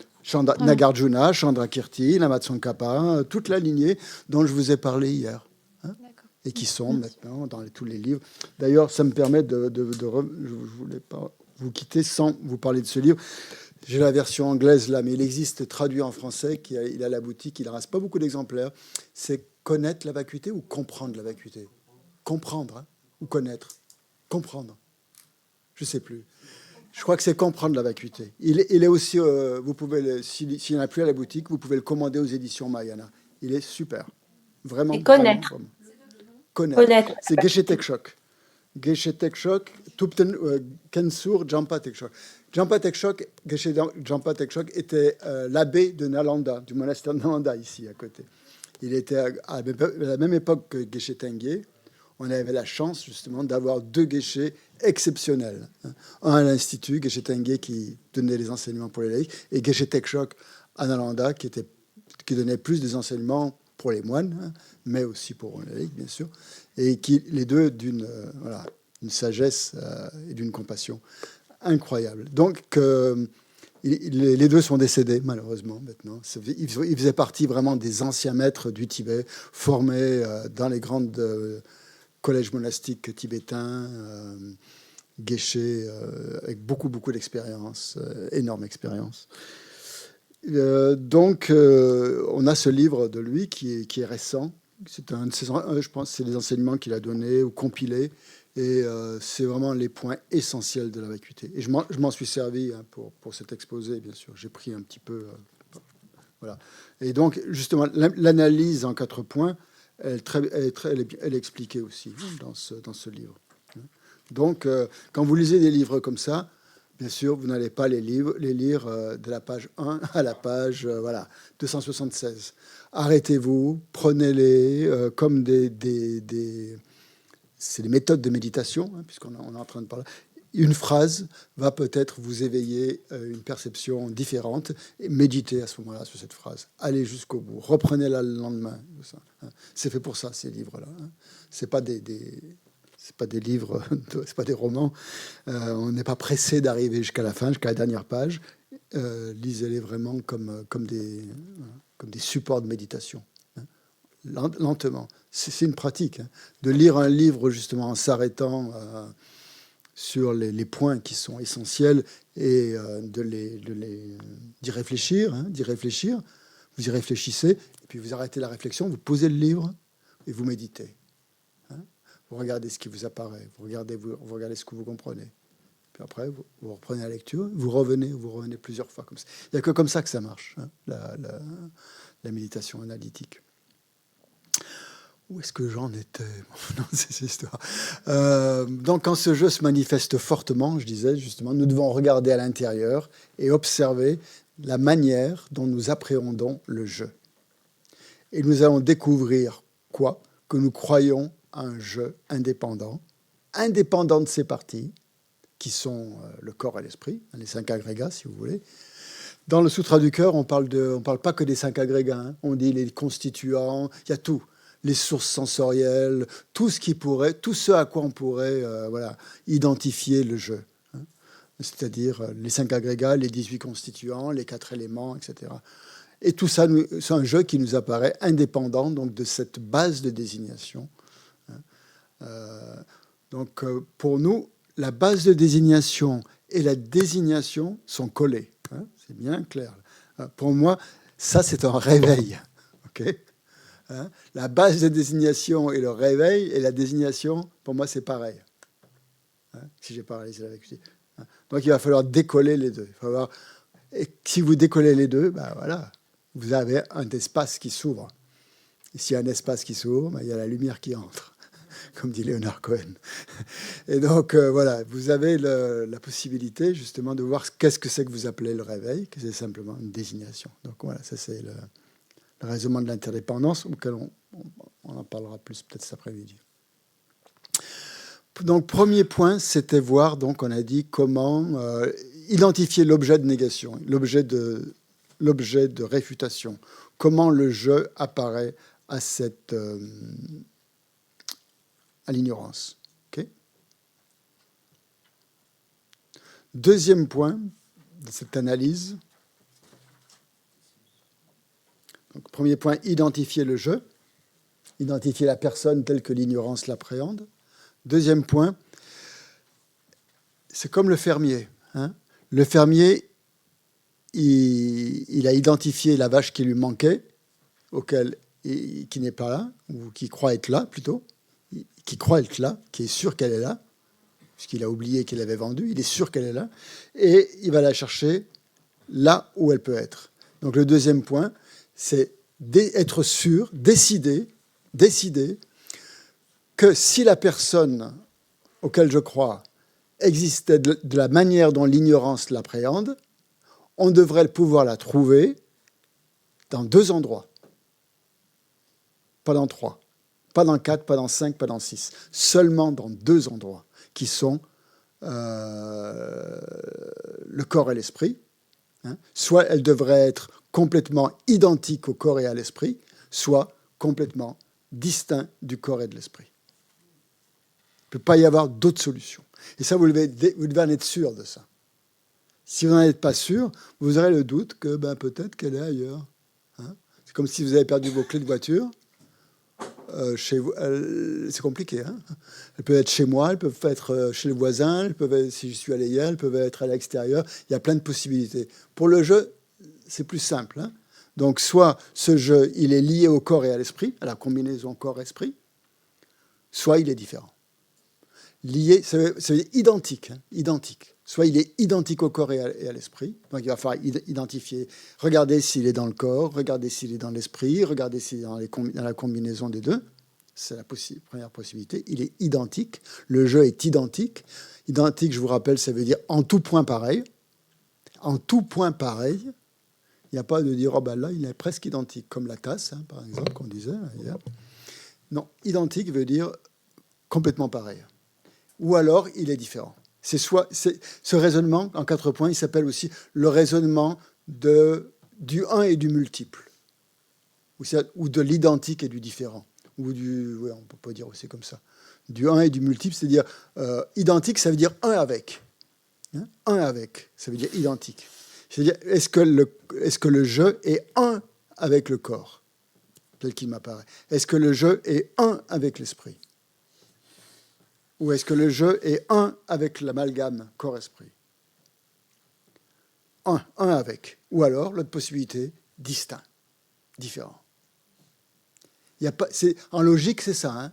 Speaker 1: Nagarjuna, Chandrakirti, Lama-Tsongkhapa, toute la lignée dont je vous ai parlé hier. Hein, et qui sont maintenant dans tous les livres. D'ailleurs, ça me permet je ne voulais pas vous quitter sans vous parler de ce livre. J'ai la version anglaise là, mais il existe traduit en français, il est à la boutique, il ne reste pas beaucoup d'exemplaires. C'est connaître la vacuité ou comprendre la vacuité. Comprendre, hein, ou connaître. Comprendre. Je ne sais plus. Je crois que c'est comprendre la vacuité. Il est aussi, vous pouvez, s'il n'y en a plus à la boutique, vous pouvez le commander aux éditions Mahayana. Il est super. Vraiment.
Speaker 5: Et connaître.
Speaker 1: Vraiment. Connaître. C'est Geshe Tekshok. Geshe Tekshok, Tupten Kensur, Jampa Tekshok. Jampa Tekshok, Geshe Jampa Tekshok était l'abbé de Nalanda, du monastère de Nalanda, ici, à côté. Il était à la même époque que Geshe Tengye. On avait la chance, justement, d'avoir deux Geshe exceptionnels. Un à l'Institut, Geshe Tengye, qui donnait les enseignements pour les laïcs, et Geshe Tekshok à Nalanda, qui donnait plus des enseignements pour les moines, hein, mais aussi pour les laïcs, bien sûr, et qui, les deux d'une une sagesse et d'une compassion incroyable. Donc, les deux sont décédés, malheureusement, maintenant. Ils faisaient partie vraiment des anciens maîtres du Tibet, formés dans les grands collèges monastiques tibétains, Geshe, avec beaucoup beaucoup d'expérience, énorme expérience. Donc, on a ce livre de lui qui est récent. C'est je pense, c'est les enseignements qu'il a donnés ou compilés, et c'est vraiment les points essentiels de la vacuité. Et je m'en suis servi hein, pour cet exposé, bien sûr. J'ai pris un petit peu, voilà. Et donc, justement, l'analyse en 4 points, elle est expliquée aussi dans ce livre. Donc, quand vous lisez des livres comme ça, bien sûr, vous n'allez pas les lire de la page 1 à la page 276. Arrêtez-vous, prenez-les comme c'est des méthodes de méditation, hein, puisqu'on est en train de parler. Une phrase va peut-être vous éveiller une perception différente, et méditez à ce moment-là sur cette phrase. Allez jusqu'au bout, reprenez-la le lendemain. C'est fait pour ça, ces livres-là. Hein. C'est pas des livres, c'est pas des romans. On n'est pas pressé d'arriver jusqu'à la fin, jusqu'à la dernière page. Lisez-les vraiment comme des supports de méditation. Hein. Lentement. C'est une pratique. Hein. De lire un livre justement en s'arrêtant sur les points qui sont essentiels et d'y réfléchir, hein, d'y réfléchir. Vous y réfléchissez, et puis vous arrêtez la réflexion, vous posez le livre et vous méditez. Vous regardez ce qui vous apparaît, vous regardez ce que vous comprenez. Puis après, vous reprenez la lecture, vous revenez plusieurs fois comme ça. Il n'y a que comme ça que ça marche, hein, la méditation analytique. Où est-ce que j'en étais? Non, c'est cette histoire. Donc, quand ce jeu se manifeste fortement, je disais justement, nous devons regarder à l'intérieur et observer la manière dont nous appréhendons le jeu. Et nous allons découvrir quoi? Que nous croyons un jeu indépendant de ses parties, qui sont le corps et l'esprit, les 5 agrégats, si vous voulez. Dans le Sutra du cœur, on parle pas que des 5 agrégats, hein. On dit les constituants, il y a tout, les sources sensorielles, tout ce à quoi on pourrait identifier le jeu. Hein. C'est-à-dire les 5 agrégats, les 18 constituants, les 4 éléments, etc. Et tout ça, c'est un jeu qui nous apparaît indépendant donc, de cette base de désignation. Donc, pour nous, la base de désignation et la désignation sont collées. Hein, c'est bien clair. Pour moi, ça, c'est un réveil. Okay, hein, la base de désignation et le réveil et la désignation, pour moi, c'est pareil. Hein, si j'ai paralysé la vacuité. Donc, il va falloir décoller les deux. Et si vous décollez les deux, ben voilà, vous avez un espace qui s'ouvre. Et s'il y a un espace qui s'ouvre, ben, il y a la lumière qui entre, comme dit Leonard Cohen. Et donc, voilà, vous avez la possibilité, justement, de voir qu'est-ce que c'est que vous appelez le réveil, que c'est simplement une désignation. Donc, voilà, ça, c'est le raisonnement de l'interdépendance, auquel on en parlera plus peut-être cet après-midi. Donc, premier point, c'était voir, donc, on a dit comment identifier l'objet de négation, l'objet de réfutation, comment le jeu apparaît à l'ignorance. Okay. Deuxième point de cette analyse. Donc, premier point, identifier le jeu, identifier la personne telle que l'ignorance l'appréhende. Deuxième point, c'est comme le fermier. Hein. Le fermier, il a identifié la vache qui lui manquait, qui n'est pas là, ou qui croit être là plutôt, qui croit être là, qui est sûr qu'elle est là, puisqu'il a oublié qu'il avait vendu, il est sûr qu'elle est là, et il va la chercher là où elle peut être. Donc le deuxième point, c'est être sûr, décider que si la personne auquel je crois existait de la manière dont l'ignorance l'appréhende, on devrait pouvoir la trouver dans 2 endroits. Pas dans 3, pas dans 4, pas dans 5, pas dans 6. Seulement dans 2 endroits, qui sont le corps et l'esprit. Hein. Soit elle devrait être complètement identique au corps et à l'esprit, soit complètement distinct du corps et de l'esprit. Il ne peut pas y avoir d'autre solution. Et ça, vous devez en être sûr de ça. Si vous n'en êtes pas sûr, vous aurez le doute que peut-être qu'elle est ailleurs. Hein, c'est comme si vous avez perdu vos clés de voiture. Chez vous, c'est compliqué. Hein, elles peuvent être chez moi, elles peuvent être chez le voisin, elles peuvent être, si je suis allé hier, elles peuvent être à l'extérieur. Il y a plein de possibilités. Pour le jeu, c'est plus simple. Hein. Donc, soit ce jeu, il est lié au corps et à l'esprit, à la combinaison corps-esprit, soit il est différent. Lié, ça veut dire identique, hein, identique. Soit il est identique au corps et à l'esprit, donc il va falloir identifier, regarder s'il est dans le corps, regarder s'il est dans l'esprit, regarder s'il est dans la combinaison des deux. C'est la première possibilité. Il est identique, le jeu est identique. Identique, je vous rappelle, ça veut dire en tout point pareil. En tout point pareil, il n'y a pas de dire, oh ben là, il est presque identique, comme la tasse, hein, par exemple, qu'on disait hier. Non, identique veut dire complètement pareil. Ou alors, il est différent. Ce raisonnement, en 4 points, il s'appelle aussi le raisonnement du 1 et du multiple, ou de l'identique et du différent, ou on peut pas dire aussi comme ça, du 1 et du multiple, c'est-à-dire identique, ça veut dire 1 avec. Hein, 1 avec, ça veut dire identique. C'est-à-dire, est-ce que le jeu est 1 avec le corps, tel qu'il m'apparaît? Est-ce que le jeu est 1 avec l'esprit? Ou est-ce que le jeu est 1 avec l'amalgame corps-esprit? 1 avec. Ou alors, l'autre possibilité, distinct, différent. En logique, c'est ça. Hein.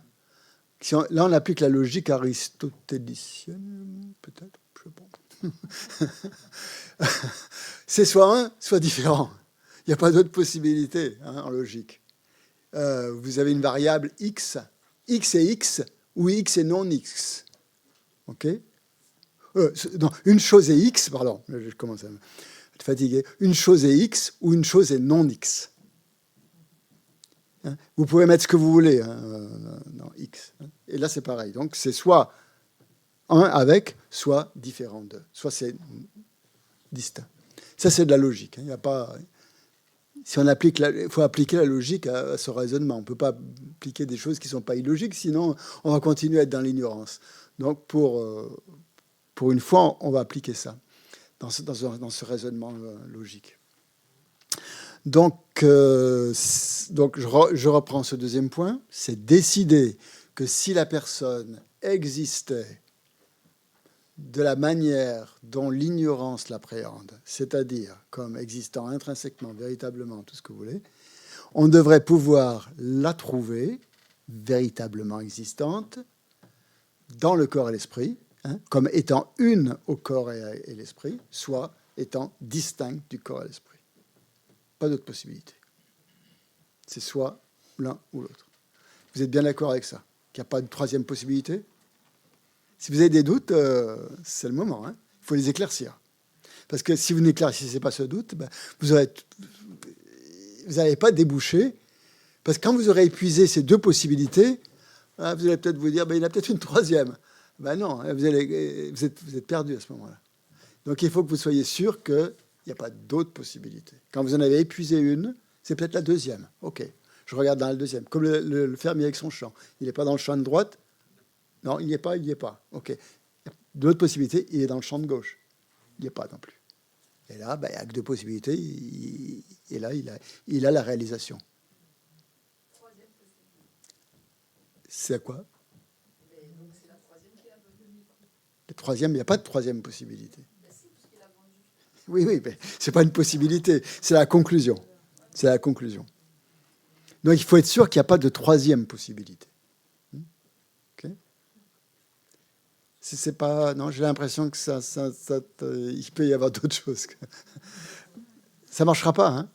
Speaker 1: Là, on applique la logique aristotélicienne, peut-être, je sais pas. C'est soit 1, soit différent. Il n'y a pas d'autre possibilité hein, en logique. Vous avez une variable x et x, ou x et non x. OK non, une chose est x, pardon, je commence à être fatigué. Une chose est x ou une chose est non x. Hein, vous pouvez mettre ce que vous voulez dans x. Et là, c'est pareil. Donc, c'est soit 1 avec, soit différent de. Soit c'est distinct. Ça, c'est de la logique. Hein. Il y a pas... Si on applique il faut appliquer la logique à ce raisonnement. On ne peut pas appliquer des choses qui ne sont pas illogiques, sinon on va continuer à être dans l'ignorance. Donc, pour une fois, on va appliquer ça dans ce raisonnement logique. Donc je reprends ce deuxième point. C'est décider que si la personne existait de la manière dont l'ignorance l'appréhende, c'est-à-dire comme existant intrinsèquement, véritablement, tout ce que vous voulez, on devrait pouvoir la trouver véritablement existante dans le corps et l'esprit, hein, comme étant une au corps et l'esprit, soit étant distincte du corps et l'esprit. Pas d'autre possibilité. C'est soit l'un ou l'autre. Vous êtes bien d'accord avec ça? Qu'il n'y a pas de troisième possibilité? Si vous avez des doutes, c'est le moment. Hein. Il faut les éclaircir. Parce que si vous n'éclaircissez pas ce doute, vous n'allez pas déboucher. Parce que quand vous aurez épuisé ces deux possibilités, vous allez peut-être vous dire, il y en a peut-être une troisième. Non, vous êtes perdu à ce moment-là. Donc il faut que vous soyez sûr qu'il n'y a pas d'autres possibilités. Quand vous en avez épuisé une, c'est peut-être la deuxième. OK, je regarde dans la deuxième. Comme le fermier avec son champ. Il n'est pas dans le champ de droite? Non, il n'y est pas, il n'y est pas. OK. D'autres possibilités, il est dans le champ de gauche. Il n'y est pas non plus. Et là, il n'y a que deux possibilités. Et là, il a la réalisation. C'est à quoi? Le troisième, il n'y a pas de troisième possibilité. Oui, mais ce n'est pas une possibilité. C'est la conclusion. C'est la conclusion. Donc, il faut être sûr qu'il n'y a pas de troisième possibilité. C'est pas, non, j'ai l'impression que il peut y avoir d'autres choses. Ça ne marchera pas. Hein.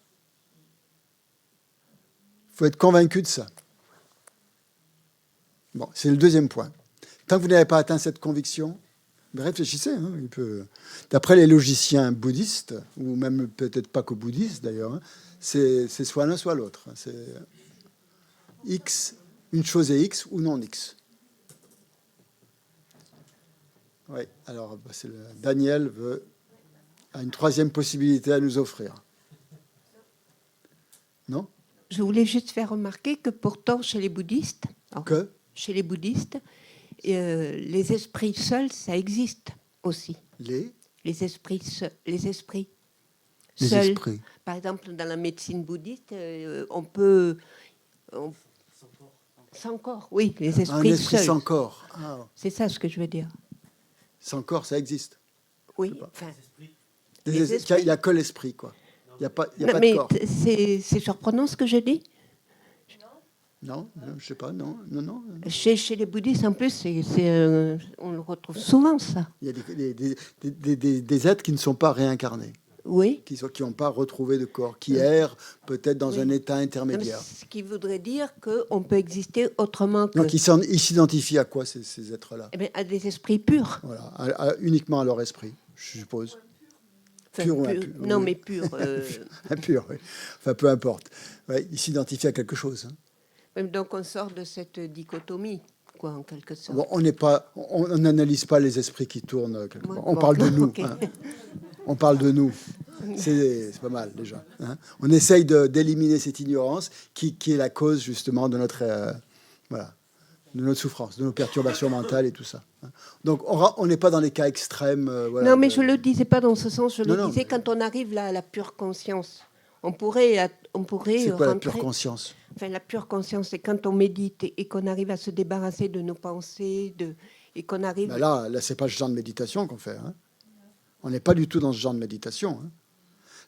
Speaker 1: Il faut être convaincu de ça. Bon, c'est le deuxième point. Tant que vous n'avez pas atteint cette conviction, réfléchissez. Hein, d'après les logiciens bouddhistes, ou même peut-être pas que bouddhistes d'ailleurs, hein, c'est soit l'un soit l'autre. C'est X, une chose est X ou non X. Oui, alors Daniel a une troisième possibilité à nous offrir. Non?
Speaker 5: Je voulais juste faire remarquer que pourtant, chez les bouddhistes, chez les bouddhistes, les esprits seuls, ça existe aussi.
Speaker 1: Les
Speaker 5: esprits seuls.
Speaker 1: esprits.
Speaker 5: Par exemple, dans la médecine bouddhiste, on peut... sans corps, oui, les esprits
Speaker 1: Un esprit
Speaker 5: seuls.
Speaker 1: sans corps. Ah.
Speaker 5: C'est ça ce que je veux dire.
Speaker 1: Sans corps, ça existe.
Speaker 5: Oui, enfin...
Speaker 1: Il n'y a que l'esprit, quoi. Il n'y a pas,
Speaker 5: mais
Speaker 1: de corps.
Speaker 5: c'est surprenant ce que je dis.
Speaker 1: Non, je ne sais pas, non.
Speaker 5: Chez les bouddhistes, en plus, on le retrouve souvent, ça.
Speaker 1: Il y a des êtres qui ne sont pas réincarnés,
Speaker 5: Oui.
Speaker 1: qui n'ont pas retrouvé de corps, qui errent peut-être dans un état
Speaker 5: Non,
Speaker 1: intermédiaire.
Speaker 5: ce qui voudrait dire qu'on peut exister autrement que...
Speaker 1: Donc ils s'identifient à quoi, ces êtres-là?
Speaker 5: Eh bien, à des esprits purs.
Speaker 1: Voilà, uniquement à leur esprit, je suppose.
Speaker 5: Enfin,
Speaker 1: Pur ou
Speaker 5: pur,
Speaker 1: impur,
Speaker 5: non,
Speaker 1: oui.
Speaker 5: mais pur.
Speaker 1: Impur, oui. Enfin, peu importe. Ouais, ils s'identifient à quelque chose.
Speaker 5: Donc, on sort de cette dichotomie, quoi, en quelque sorte.
Speaker 1: Bon, on n'analyse pas les esprits qui tournent quelque part. On
Speaker 5: Bon,
Speaker 1: parle de nous.
Speaker 5: ok.
Speaker 1: On parle de nous. C'est pas mal déjà. On essaye d'éliminer cette ignorance qui est la cause justement de notre souffrance, de nos perturbations mentales et tout ça. Donc on n'est pas dans les cas extrêmes.
Speaker 5: Non, mais je ne le disais pas dans ce sens. Je le
Speaker 1: Non,
Speaker 5: disais
Speaker 1: mais-
Speaker 5: quand on arrive là à la pure conscience. On pourrait
Speaker 1: C'est quoi la
Speaker 5: rentrer...
Speaker 1: pure conscience?
Speaker 5: Enfin, la pure conscience, c'est quand on médite et qu'on arrive à se débarrasser de nos pensées, et qu'on arrive...
Speaker 1: Ben là, c'est pas ce genre de méditation qu'on fait. On n'est pas du tout dans ce genre de méditation.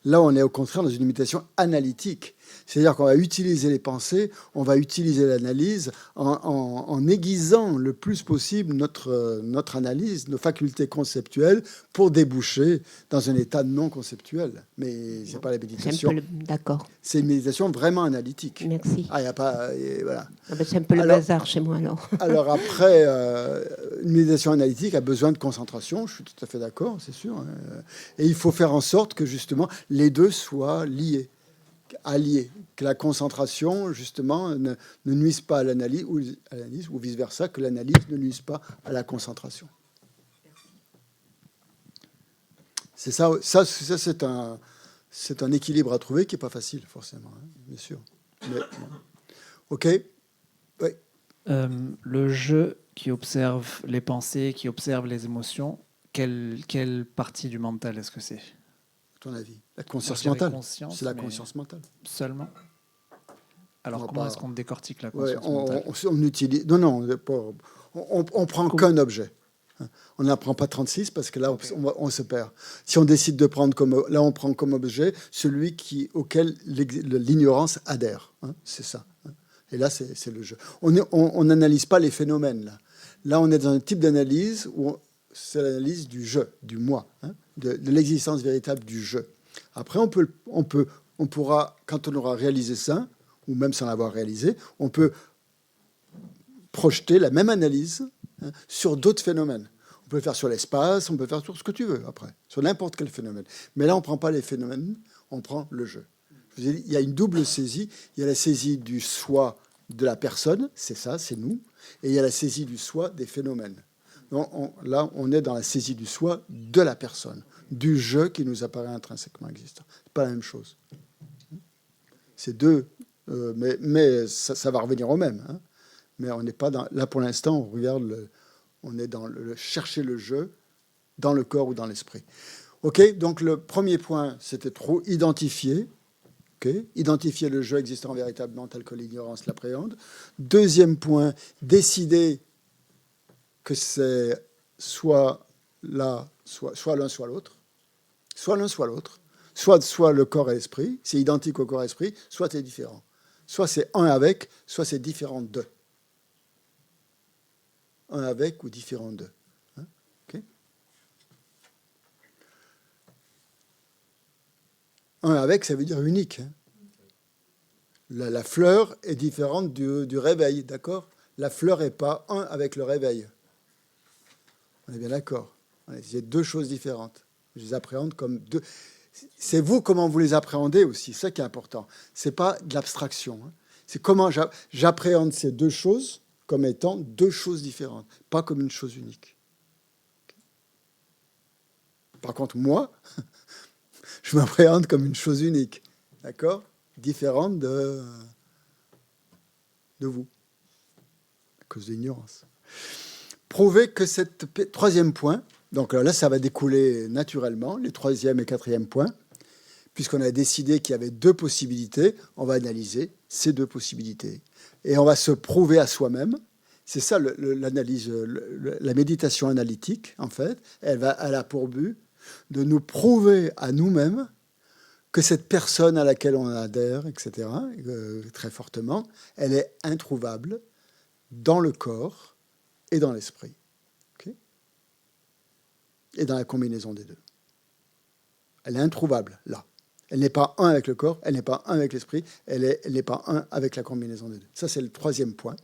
Speaker 1: Là, on est au contraire dans une méditation analytique. C'est-à-dire qu'on va utiliser les pensées, on va utiliser l'analyse en aiguisant le plus possible notre analyse, nos facultés conceptuelles pour déboucher dans un état non conceptuel. Mais c'est pas la méditation.
Speaker 5: D'accord,
Speaker 1: C'est une méditation vraiment analytique.
Speaker 5: merci.
Speaker 1: Ah, il y a pas... voilà.
Speaker 5: Ah ben, c'est un peu le
Speaker 1: Alors-
Speaker 5: bazar chez moi, alors.
Speaker 1: Alors après, une méditation analytique a besoin de concentration, je suis tout à fait d'accord, c'est sûr. Et il faut faire en sorte que justement les deux soient liés, alliés, que la concentration justement ne nuise pas à l'analyse ou vice-versa, que l'analyse ne nuise pas à la concentration. C'est ça, c'est un équilibre à trouver qui n'est pas facile forcément, bien sûr. Mais, bon. Ok. Oui.
Speaker 6: Le jeu qui observe les pensées, qui observe les émotions, quelle partie du mental est-ce que c'est?
Speaker 1: À ton avis? La conscience
Speaker 6: Moi, je dirais
Speaker 1: mentale.
Speaker 6: conscience,
Speaker 1: C'est la
Speaker 6: mais
Speaker 1: conscience mentale.
Speaker 6: Seulement? Alors,
Speaker 1: On va
Speaker 6: comment
Speaker 1: pas-
Speaker 6: est-ce qu'on décortique la
Speaker 1: Ouais,
Speaker 6: conscience mentale?
Speaker 1: on utilise. Non, on prend qu'un objet. On n'apprend pas 36 parce que là, on se perd. Si on décide de prendre là, on prend comme objet celui auquel l'ignorance adhère. C'est ça. Et là, c'est le jeu. On n'analyse pas les phénomènes. Là, on est dans un type d'analyse où c'est l'analyse du jeu, du moi, de l'existence véritable du jeu. Après, on pourra, quand on aura réalisé ça, ou même sans l'avoir réalisé, on peut projeter la même analyse sur d'autres phénomènes. On peut le faire sur l'espace, on peut le faire sur ce que tu veux après, sur n'importe quel phénomène. Mais là, on ne prend pas les phénomènes, on prend le jeu. Je vous ai dit, il y a une double saisie. Il y a la saisie du soi de la personne, c'est ça, c'est nous, et il y a la saisie du soi des phénomènes. Donc, là, on est dans la saisie du soi de la personne, du jeu qui nous apparaît intrinsèquement existant. C'est pas la même chose. C'est deux, mais ça va revenir au même. Mais on n'est pas dans... Là, pour l'instant, on regarde on est dans chercher le jeu dans le corps ou dans l'esprit. OK, donc le premier point, c'était trop identifier. Okay. Identifier le jeu existant véritablement tel que l'ignorance l'appréhende. Deuxième point, décider que c'est soit l'un, soit l'autre. Soit l'un, soit l'autre. Soit le corps et l'esprit, c'est identique au corps et l'esprit, soit c'est différent. Soit c'est un avec, soit c'est différent d'eux. Un avec ou différent d'eux. Okay. Un avec, ça veut dire unique. La fleur est différente du réveil, d'accord? La fleur n'est pas un avec le réveil. On est bien d'accord. C'est deux choses différentes. Je les appréhende comme deux. C'est vous comment vous les appréhendez aussi, c'est ça qui est important. C'est pas de l'abstraction. C'est comment j'appréhende ces deux choses comme étant deux choses différentes, pas comme une chose unique. Par contre, moi, je m'appréhende comme une chose unique. D'accord? différente de vous, à cause de l'ignorance. Prouver que cette troisième point, donc là, ça va découler naturellement, les troisième et quatrième points, puisqu'on a décidé qu'il y avait deux possibilités, on va analyser ces deux possibilités. Et on va se prouver à soi-même. C'est ça l'analyse, la méditation analytique, en fait. Elle a pour but de nous prouver à nous-mêmes que cette personne à laquelle on adhère, etc., très fortement, elle est introuvable dans le corps et dans l'esprit. Okay, et dans la combinaison des deux. Elle est introuvable, là. Elle n'est pas un avec le corps, elle n'est pas un avec l'esprit, elle n'est pas un avec la combinaison des deux. Ça, c'est le troisième point.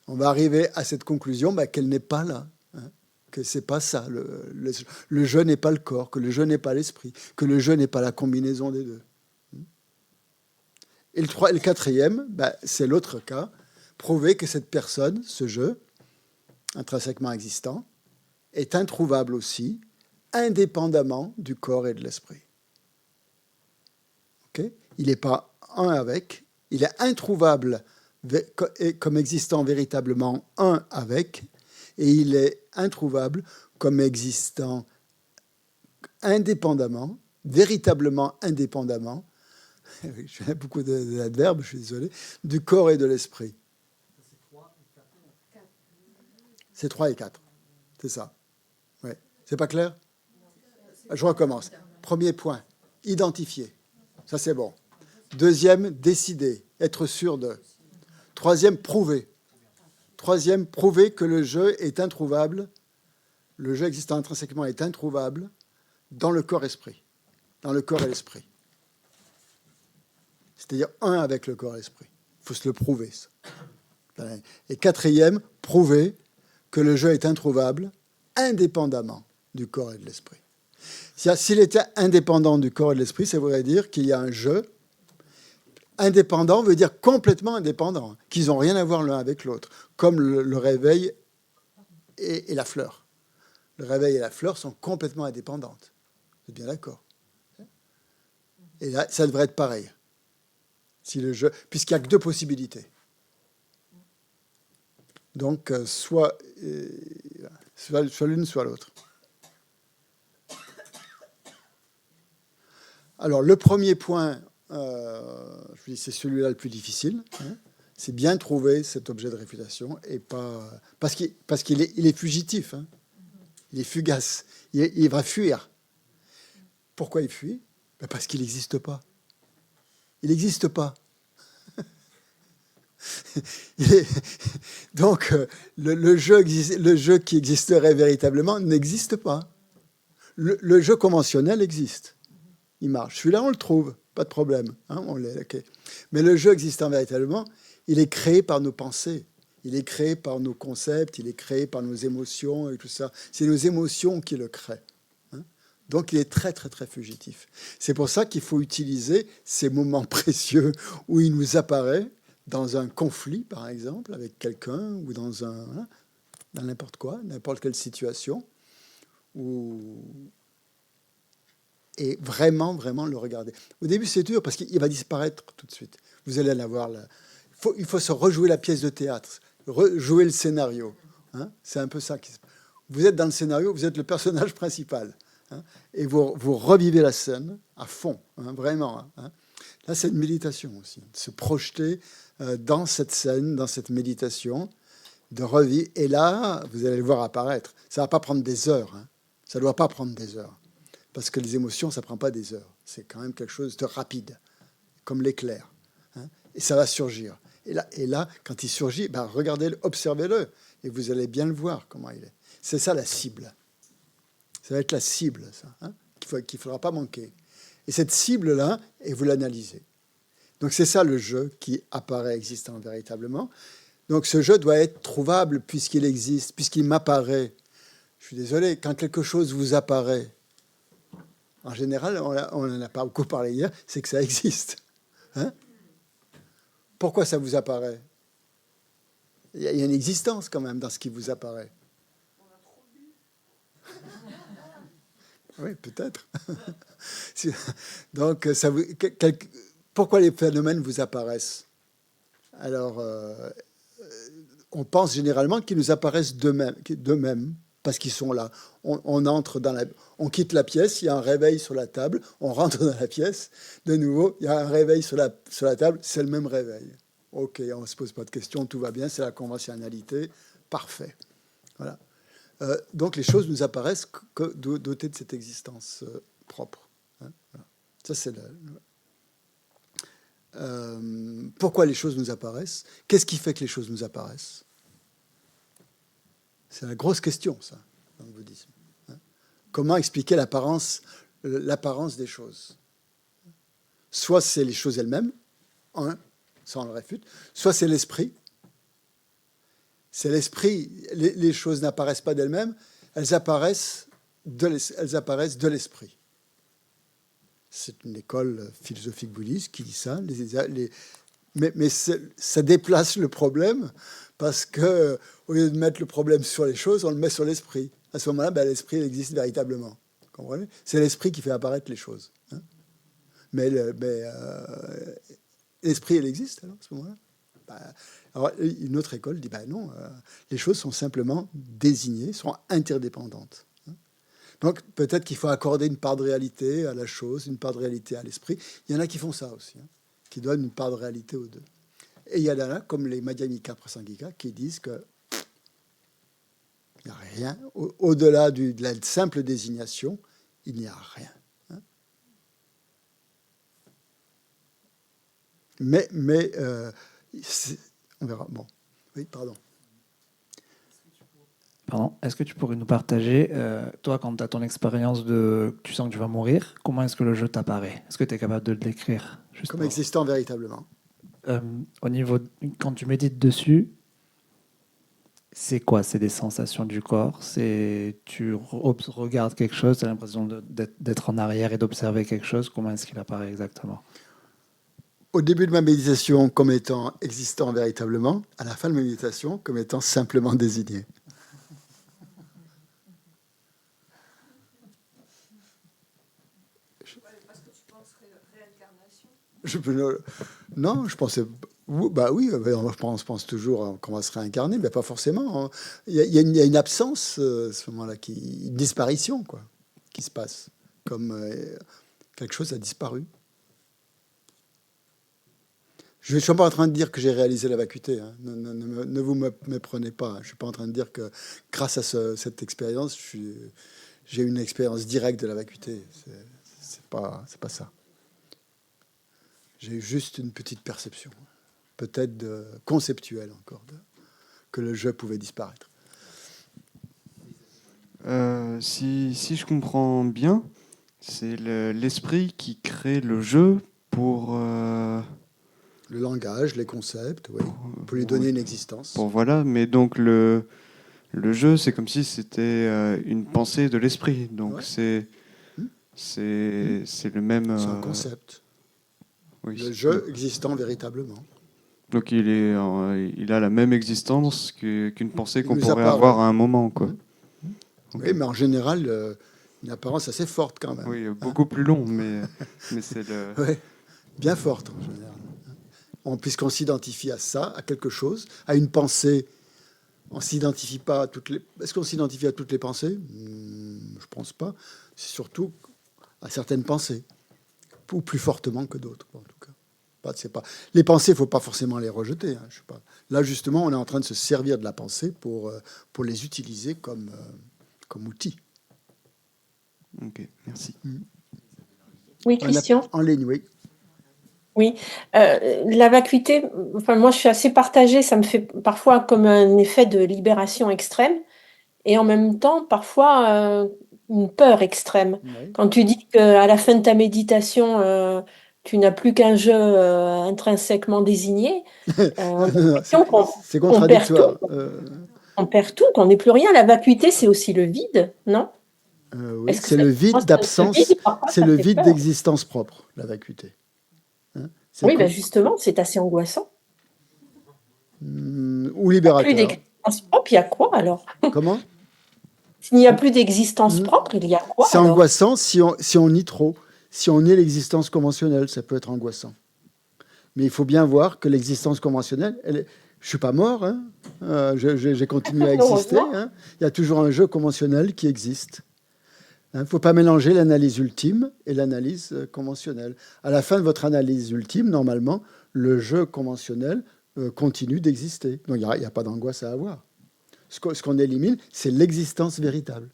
Speaker 1: On va arriver à cette conclusion qu'elle n'est pas là, hein, que c'est pas ça. Le je n'est pas le corps, que le je n'est pas l'esprit, que le je n'est pas la combinaison des deux. Et le quatrième, c'est l'autre cas, prouver que cette personne, ce je, intrinsèquement existant, est introuvable aussi, indépendamment du corps et de l'esprit. Okay, il n'est pas un avec, il est introuvable comme existant véritablement un avec, et il est introuvable comme existant indépendamment, véritablement indépendamment, j'ai beaucoup d'adverbes, je suis désolé, du corps et de l'esprit. C'est 3 et 4, c'est ça. Ouais. C'est pas clair? Je recommence. Premier point, identifier. Ça, c'est bon. Deuxième, décider, être sûr de. Troisième, prouver. Troisième, prouver que le je est introuvable, le je existant intrinsèquement est introuvable dans le corps-esprit, dans le corps et l'esprit. C'est-à-dire un avec le corps et l'esprit. Il faut se le prouver, ça. Et quatrième, prouver que le je est introuvable indépendamment du corps et de l'esprit. S'il était indépendant du corps et de l'esprit, ça voudrait dire qu'il y a un je. Indépendant veut dire complètement indépendant, qu'ils n'ont rien à voir l'un avec l'autre, comme le réveil et la fleur. Le réveil et la fleur sont complètement indépendantes. Vous êtes bien d'accord? Et là, ça devrait être pareil. Si le je, puisqu'il n'y a que deux possibilités. Donc, soit l'une, soit l'autre. Alors, le premier point, je vous dis, c'est celui-là le plus difficile. Hein, c'est bien trouver cet objet de réfutation et pas parce qu'il est fugitif. Hein, il est fugace. Il va fuir. Pourquoi il fuit? Parce qu'il n'existe pas. Il n'existe pas. Donc, le jeu qui existerait véritablement n'existe pas. Le jeu conventionnel existe. Il marche. Celui-là, on le trouve. Pas de problème. Hein, okay. Mais le jeu existant véritablement, il est créé par nos pensées. Il est créé par nos concepts. Il est créé par nos émotions et tout ça. C'est nos émotions qui le créent. Hein. Donc, il est très, très, très fugitif. C'est pour ça qu'il faut utiliser ces moments précieux où il nous apparaît dans un conflit, par exemple, avec quelqu'un, ou dans n'importe quoi, n'importe quelle situation, et vraiment, vraiment le regarder. Au début, c'est dur, parce qu'il va disparaître tout de suite. Vous allez l'avoir là. Il faut se rejouer la pièce de théâtre, rejouer le scénario. Hein, c'est un peu ça. Vous êtes dans le scénario, vous êtes le personnage principal. Hein, et vous revivez la scène à fond, hein, vraiment. Hein. Là, c'est une méditation aussi, de se projeter dans cette scène, dans cette méditation, de revivre. Et là, vous allez le voir apparaître. Ça ne va pas prendre des heures. Hein. Ça ne doit pas prendre des heures. Parce que les émotions, ça ne prend pas des heures. C'est quand même quelque chose de rapide, comme l'éclair. Hein. Et ça va surgir. Et là, quand il surgit, regardez-le, observez-le. Et vous allez bien le voir, comment il est. C'est ça la cible. Ça va être la cible, ça, hein, qu'il ne faudra pas manquer. Et cette cible-là, et vous l'analysez. Donc c'est ça le jeu qui apparaît existant véritablement. Donc ce jeu doit être trouvable puisqu'il existe, puisqu'il m'apparaît. Je suis désolé, quand quelque chose vous apparaît, en général, on n'en a pas beaucoup parlé hier, c'est que ça existe. Hein? Pourquoi ça vous apparaît? Il y a une existence quand même dans ce qui vous apparaît. Oui, peut-être. Donc, pourquoi les phénomènes vous apparaissent? Alors, on pense généralement qu'ils nous apparaissent d'eux-mêmes, parce qu'ils sont là. On quitte la pièce, il y a un réveil sur la table, on rentre dans la pièce, de nouveau, il y a un réveil sur la table, c'est le même réveil. Ok, on ne se pose pas de questions, tout va bien, c'est la conventionnalité, parfait. Voilà. Donc les choses nous apparaissent dotées de cette existence propre. Hein, voilà. Ça, c'est pourquoi les choses nous apparaissent? Qu'est-ce qui fait que les choses nous apparaissent? C'est la grosse question, ça, dans le bouddhisme. Hein, comment expliquer l'apparence des choses? Soit c'est les choses elles-mêmes, ça on le réfute, soit c'est l'esprit. C'est l'esprit, les choses n'apparaissent pas d'elles-mêmes, elles apparaissent de l'esprit. C'est une école philosophique bouddhiste qui dit ça. Mais ça déplace le problème parce que au lieu de mettre le problème sur les choses, on le met sur l'esprit. À ce moment-là, l'esprit il existe véritablement. Vous comprenez? C'est l'esprit qui fait apparaître les choses. Hein, mais l'esprit, il existe alors, à ce moment-là. Alors, une autre école dit non, les choses sont simplement désignées, sont interdépendantes. Donc peut-être qu'il faut accorder une part de réalité à la chose, une part de réalité à l'esprit. Il y en a qui font ça aussi, qui donnent une part de réalité aux deux. Et il y en a comme les Madhyamika Prasangika qui disent que il n'y a rien, au-delà de la simple désignation, il n'y a rien. Mais on verra. Bon, oui, pardon.
Speaker 6: Pardon, est-ce que tu pourrais nous partager, toi, quand tu as ton expérience tu sens que tu vas mourir, comment est-ce que le jeu t'apparaît? Est-ce que tu es capable de le décrire?
Speaker 1: Comme existant véritablement.
Speaker 6: Au niveau, quand tu médites dessus, c'est quoi? C'est des sensations du corps? Tu regardes quelque chose, tu as l'impression d'être en arrière et d'observer quelque chose? Comment est-ce qu'il apparaît exactement?
Speaker 1: Au début de ma méditation comme étant existant véritablement, à la fin de ma méditation comme étant simplement désigné. Non, je pensais... oui, on pense toujours qu'on va se réincarner, mais pas forcément. Il y a une absence, à ce moment-là, une disparition, quoi, qui se passe. Comme quelque chose a disparu. Je ne suis pas en train de dire que j'ai réalisé la vacuité. Hein. Ne vous méprenez pas. Je ne suis pas en train de dire que grâce à cette expérience, j'ai une expérience directe de la vacuité. C'est pas ça. J'ai juste une petite perception, peut-être conceptuelle encore, que le jeu pouvait disparaître.
Speaker 7: Si je comprends bien, c'est l'esprit qui crée le jeu pour...
Speaker 1: Le langage, les concepts, oui, pour lui donner une existence.
Speaker 7: Bon, voilà, mais donc le jeu, c'est comme si c'était une pensée de l'esprit. Donc c'est le même...
Speaker 1: C'est un concept.
Speaker 7: Oui,
Speaker 1: le jeu existant véritablement.
Speaker 7: Donc il a la même existence qu'une pensée qu'on pourrait avoir à un moment, quoi.
Speaker 1: Okay. Oui, mais en général, une apparence assez forte quand même.
Speaker 7: Oui, beaucoup plus long, mais c'est le...
Speaker 1: Oui, bien forte en général. Puisqu'on s'identifie à ça, à quelque chose, à une pensée. On s'identifie pas à toutes les... Est-ce qu'on s'identifie à toutes les pensées? Je pense pas. C'est surtout à certaines pensées, ou plus fortement que d'autres, en tout cas. C'est pas... Les pensées, il ne faut pas forcément les rejeter. Hein, je sais pas. Là, justement, on est en train de se servir de la pensée pour les utiliser comme outil.
Speaker 7: Ok, merci.
Speaker 8: Oui, Christian.
Speaker 1: En ligne, oui.
Speaker 8: Oui, la vacuité, enfin, moi je suis assez partagée, ça me fait parfois comme un effet de libération extrême et en même temps parfois une peur extrême. Oui. Quand tu dis qu'à la fin de ta méditation, tu n'as plus qu'un jeu intrinsèquement désigné,
Speaker 1: c'est contradictoire.
Speaker 8: On perd tout, qu'on n'est plus rien. La vacuité, c'est aussi le vide, non?
Speaker 1: Oui, c'est le vide d'absence, c'est le vide d'existence propre, la vacuité.
Speaker 8: Oui, ben justement, c'est assez angoissant.
Speaker 1: Ou libérateur.
Speaker 8: Plus d'existence propre, il y a quoi alors?
Speaker 1: Comment?
Speaker 8: S'il n'y a plus d'existence propre, il y a quoi?
Speaker 1: C'est angoissant si on nie trop. Si on nie l'existence conventionnelle, ça peut être angoissant. Mais il faut bien voir que l'existence conventionnelle, je ne suis pas mort, hein. J'ai continué à exister. Hein. Il y a toujours un jeu conventionnel qui existe. Il ne faut pas mélanger l'analyse ultime et l'analyse conventionnelle. À la fin de votre analyse ultime, normalement, le jeu conventionnel continue d'exister. Donc il n'y a pas d'angoisse à avoir. Ce qu'on élimine, c'est l'existence véritable.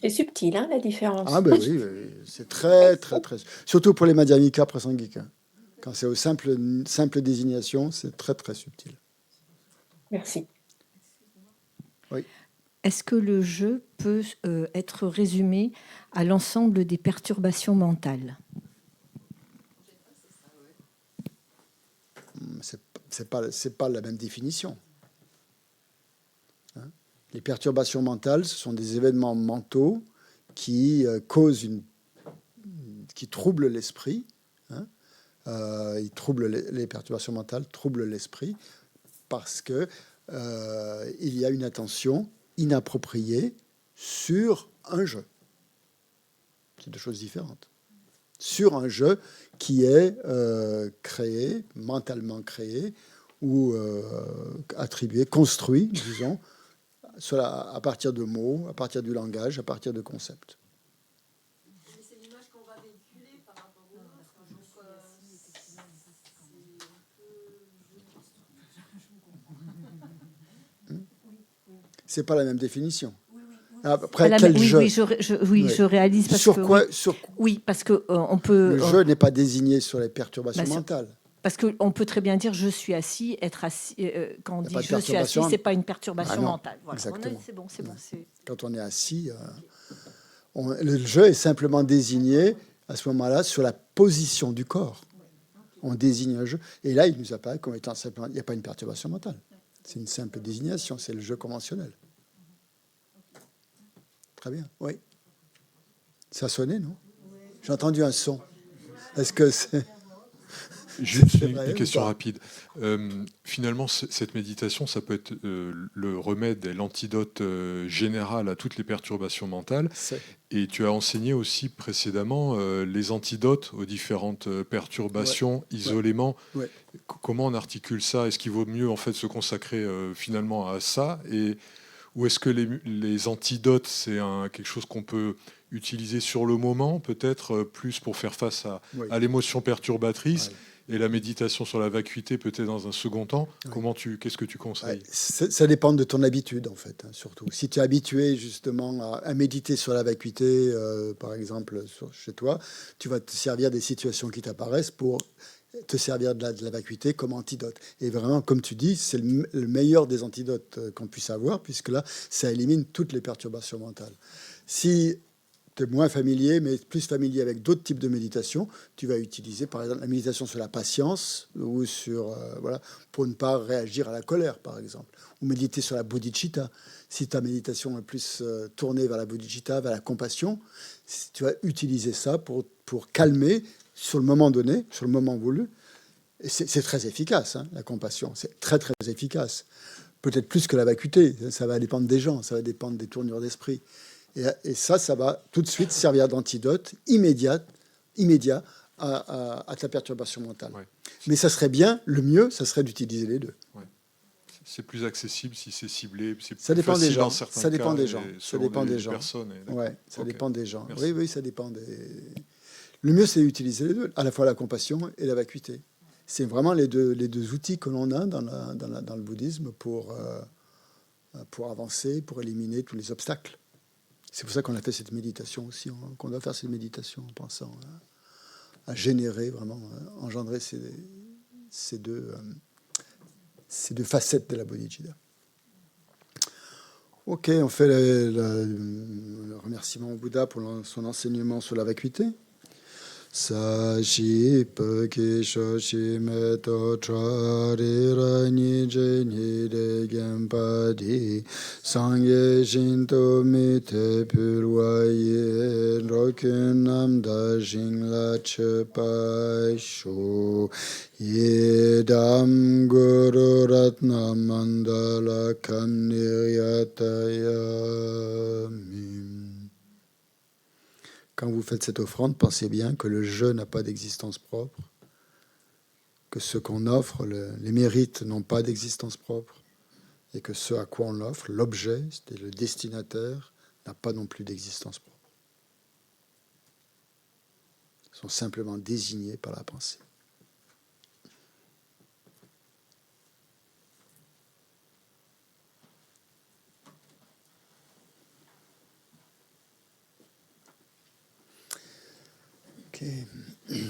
Speaker 8: C'est subtil, hein, la différence.
Speaker 1: Ah ben oui, c'est très. Surtout pour les madhyamika prasangika. Quand c'est aux simple désignation, c'est très, très subtil.
Speaker 8: Merci.
Speaker 1: Oui.
Speaker 9: Est-ce que le jeu peut être résumé à l'ensemble des perturbations mentales?
Speaker 1: C'est pas la même définition. Hein? Les perturbations mentales, ce sont des événements mentaux qui qui troublent l'esprit. Hein? Les perturbations mentales troublent l'esprit parce que il y a une attention inappropriée sur un jeu. C'est deux choses différentes. Sur un jeu qui est créé, mentalement créé, ou attribué, construit, disons, à partir de mots, à partir du langage, à partir de concepts.
Speaker 2: C'est l'image qu'on va véhiculer par rapport au
Speaker 1: C'est pas la même définition. Après, quel jeu?
Speaker 9: Je réalise parce
Speaker 1: sur
Speaker 9: que
Speaker 1: quoi,
Speaker 9: oui, parce que on peut.
Speaker 1: Le jeu n'est pas désigné sur les perturbations mentales.
Speaker 9: Parce qu'on peut très bien dire je suis assis, être assis. Quand on dit je suis assis, c'est pas une perturbation mentale. Voilà.
Speaker 1: Exactement.
Speaker 9: C'est bon.
Speaker 1: Quand on est assis, le jeu est simplement désigné à ce moment-là sur la position du corps. On désigne un jeu. Et là, il nous apparaît comme étant simplement. Il n'y a pas une perturbation mentale. C'est une simple désignation. C'est le jeu conventionnel. Très bien. Oui. Ça a sonné, non? J'ai entendu un son. Est-ce que c'est...
Speaker 10: Juste une question rapide. Finalement, cette méditation, ça peut être le remède et l'antidote général à toutes les perturbations mentales. Et tu as enseigné aussi précédemment les antidotes aux différentes perturbations, isolément.
Speaker 1: Ouais.
Speaker 10: Comment on articule ça? Est-ce qu'il vaut mieux en fait se consacrer finalement à ça, ou est-ce que les antidotes, c'est quelque chose qu'on peut utiliser sur le moment, peut-être plus pour faire face à l'émotion perturbatrice? Ouais. Et la méditation sur la vacuité peut-être dans un second temps. Ouais. Qu'est-ce que tu conseilles?
Speaker 1: Ça dépend de ton habitude, en fait, hein, surtout. Si tu es habitué, justement, à méditer sur la vacuité, par exemple, chez toi, tu vas te servir des situations qui t'apparaissent pour te servir de la vacuité comme antidote. Et vraiment, comme tu dis, c'est le meilleur des antidotes qu'on puisse avoir, puisque là, ça élimine toutes les perturbations mentales. Si tu es moins familier, mais plus familier avec d'autres types de méditation, tu vas utiliser par exemple la méditation sur la patience ou sur pour ne pas réagir à la colère, par exemple, ou méditer sur la bodhicitta. Si ta méditation est plus tournée vers la bodhicitta, vers la compassion, tu vas utiliser ça pour calmer sur le moment donné, sur le moment voulu. Et c'est très efficace, hein, la compassion. C'est très, très efficace. Peut-être plus que la vacuité. Ça va dépendre des gens, ça va dépendre des tournures d'esprit. Et ça va tout de suite servir d'antidote immédiat à ta perturbation mentale. Ouais. Mais ça serait bien, le mieux, ça serait d'utiliser les deux.
Speaker 10: Ouais. C'est plus accessible si c'est ciblé.
Speaker 1: Ça dépend des gens.
Speaker 10: Ça
Speaker 1: dépend des gens.
Speaker 10: Ça dépend des gens.
Speaker 1: Ouais, ça dépend des gens. Oui, ça dépend des... Le mieux, c'est d'utiliser les deux, à la fois la compassion et la vacuité. C'est vraiment les deux outils que l'on a dans le bouddhisme pour avancer, pour éliminer tous les obstacles. C'est pour ça qu'on a fait cette méditation aussi, qu'on doit faire cette méditation en pensant à générer, vraiment, engendrer ces deux facettes de la bodhicitta. Ok, on fait le remerciement au Bouddha pour son enseignement sur la vacuité. Sashi peki shoshi meto chari rani jeni de gempadi sangye shinto mite purwaye rokunam da jingla chepai shu yedam guru ratna mandala kam niryataya mim. quand vous faites cette offrande, pensez bien que le je n'a pas d'existence propre, que ce qu'on offre, les mérites n'ont pas d'existence propre, et que ce à quoi on l'offre, l'objet, c'est-à-dire le destinataire, n'a pas non plus d'existence propre. Ils sont simplement désignés par la pensée. Ok.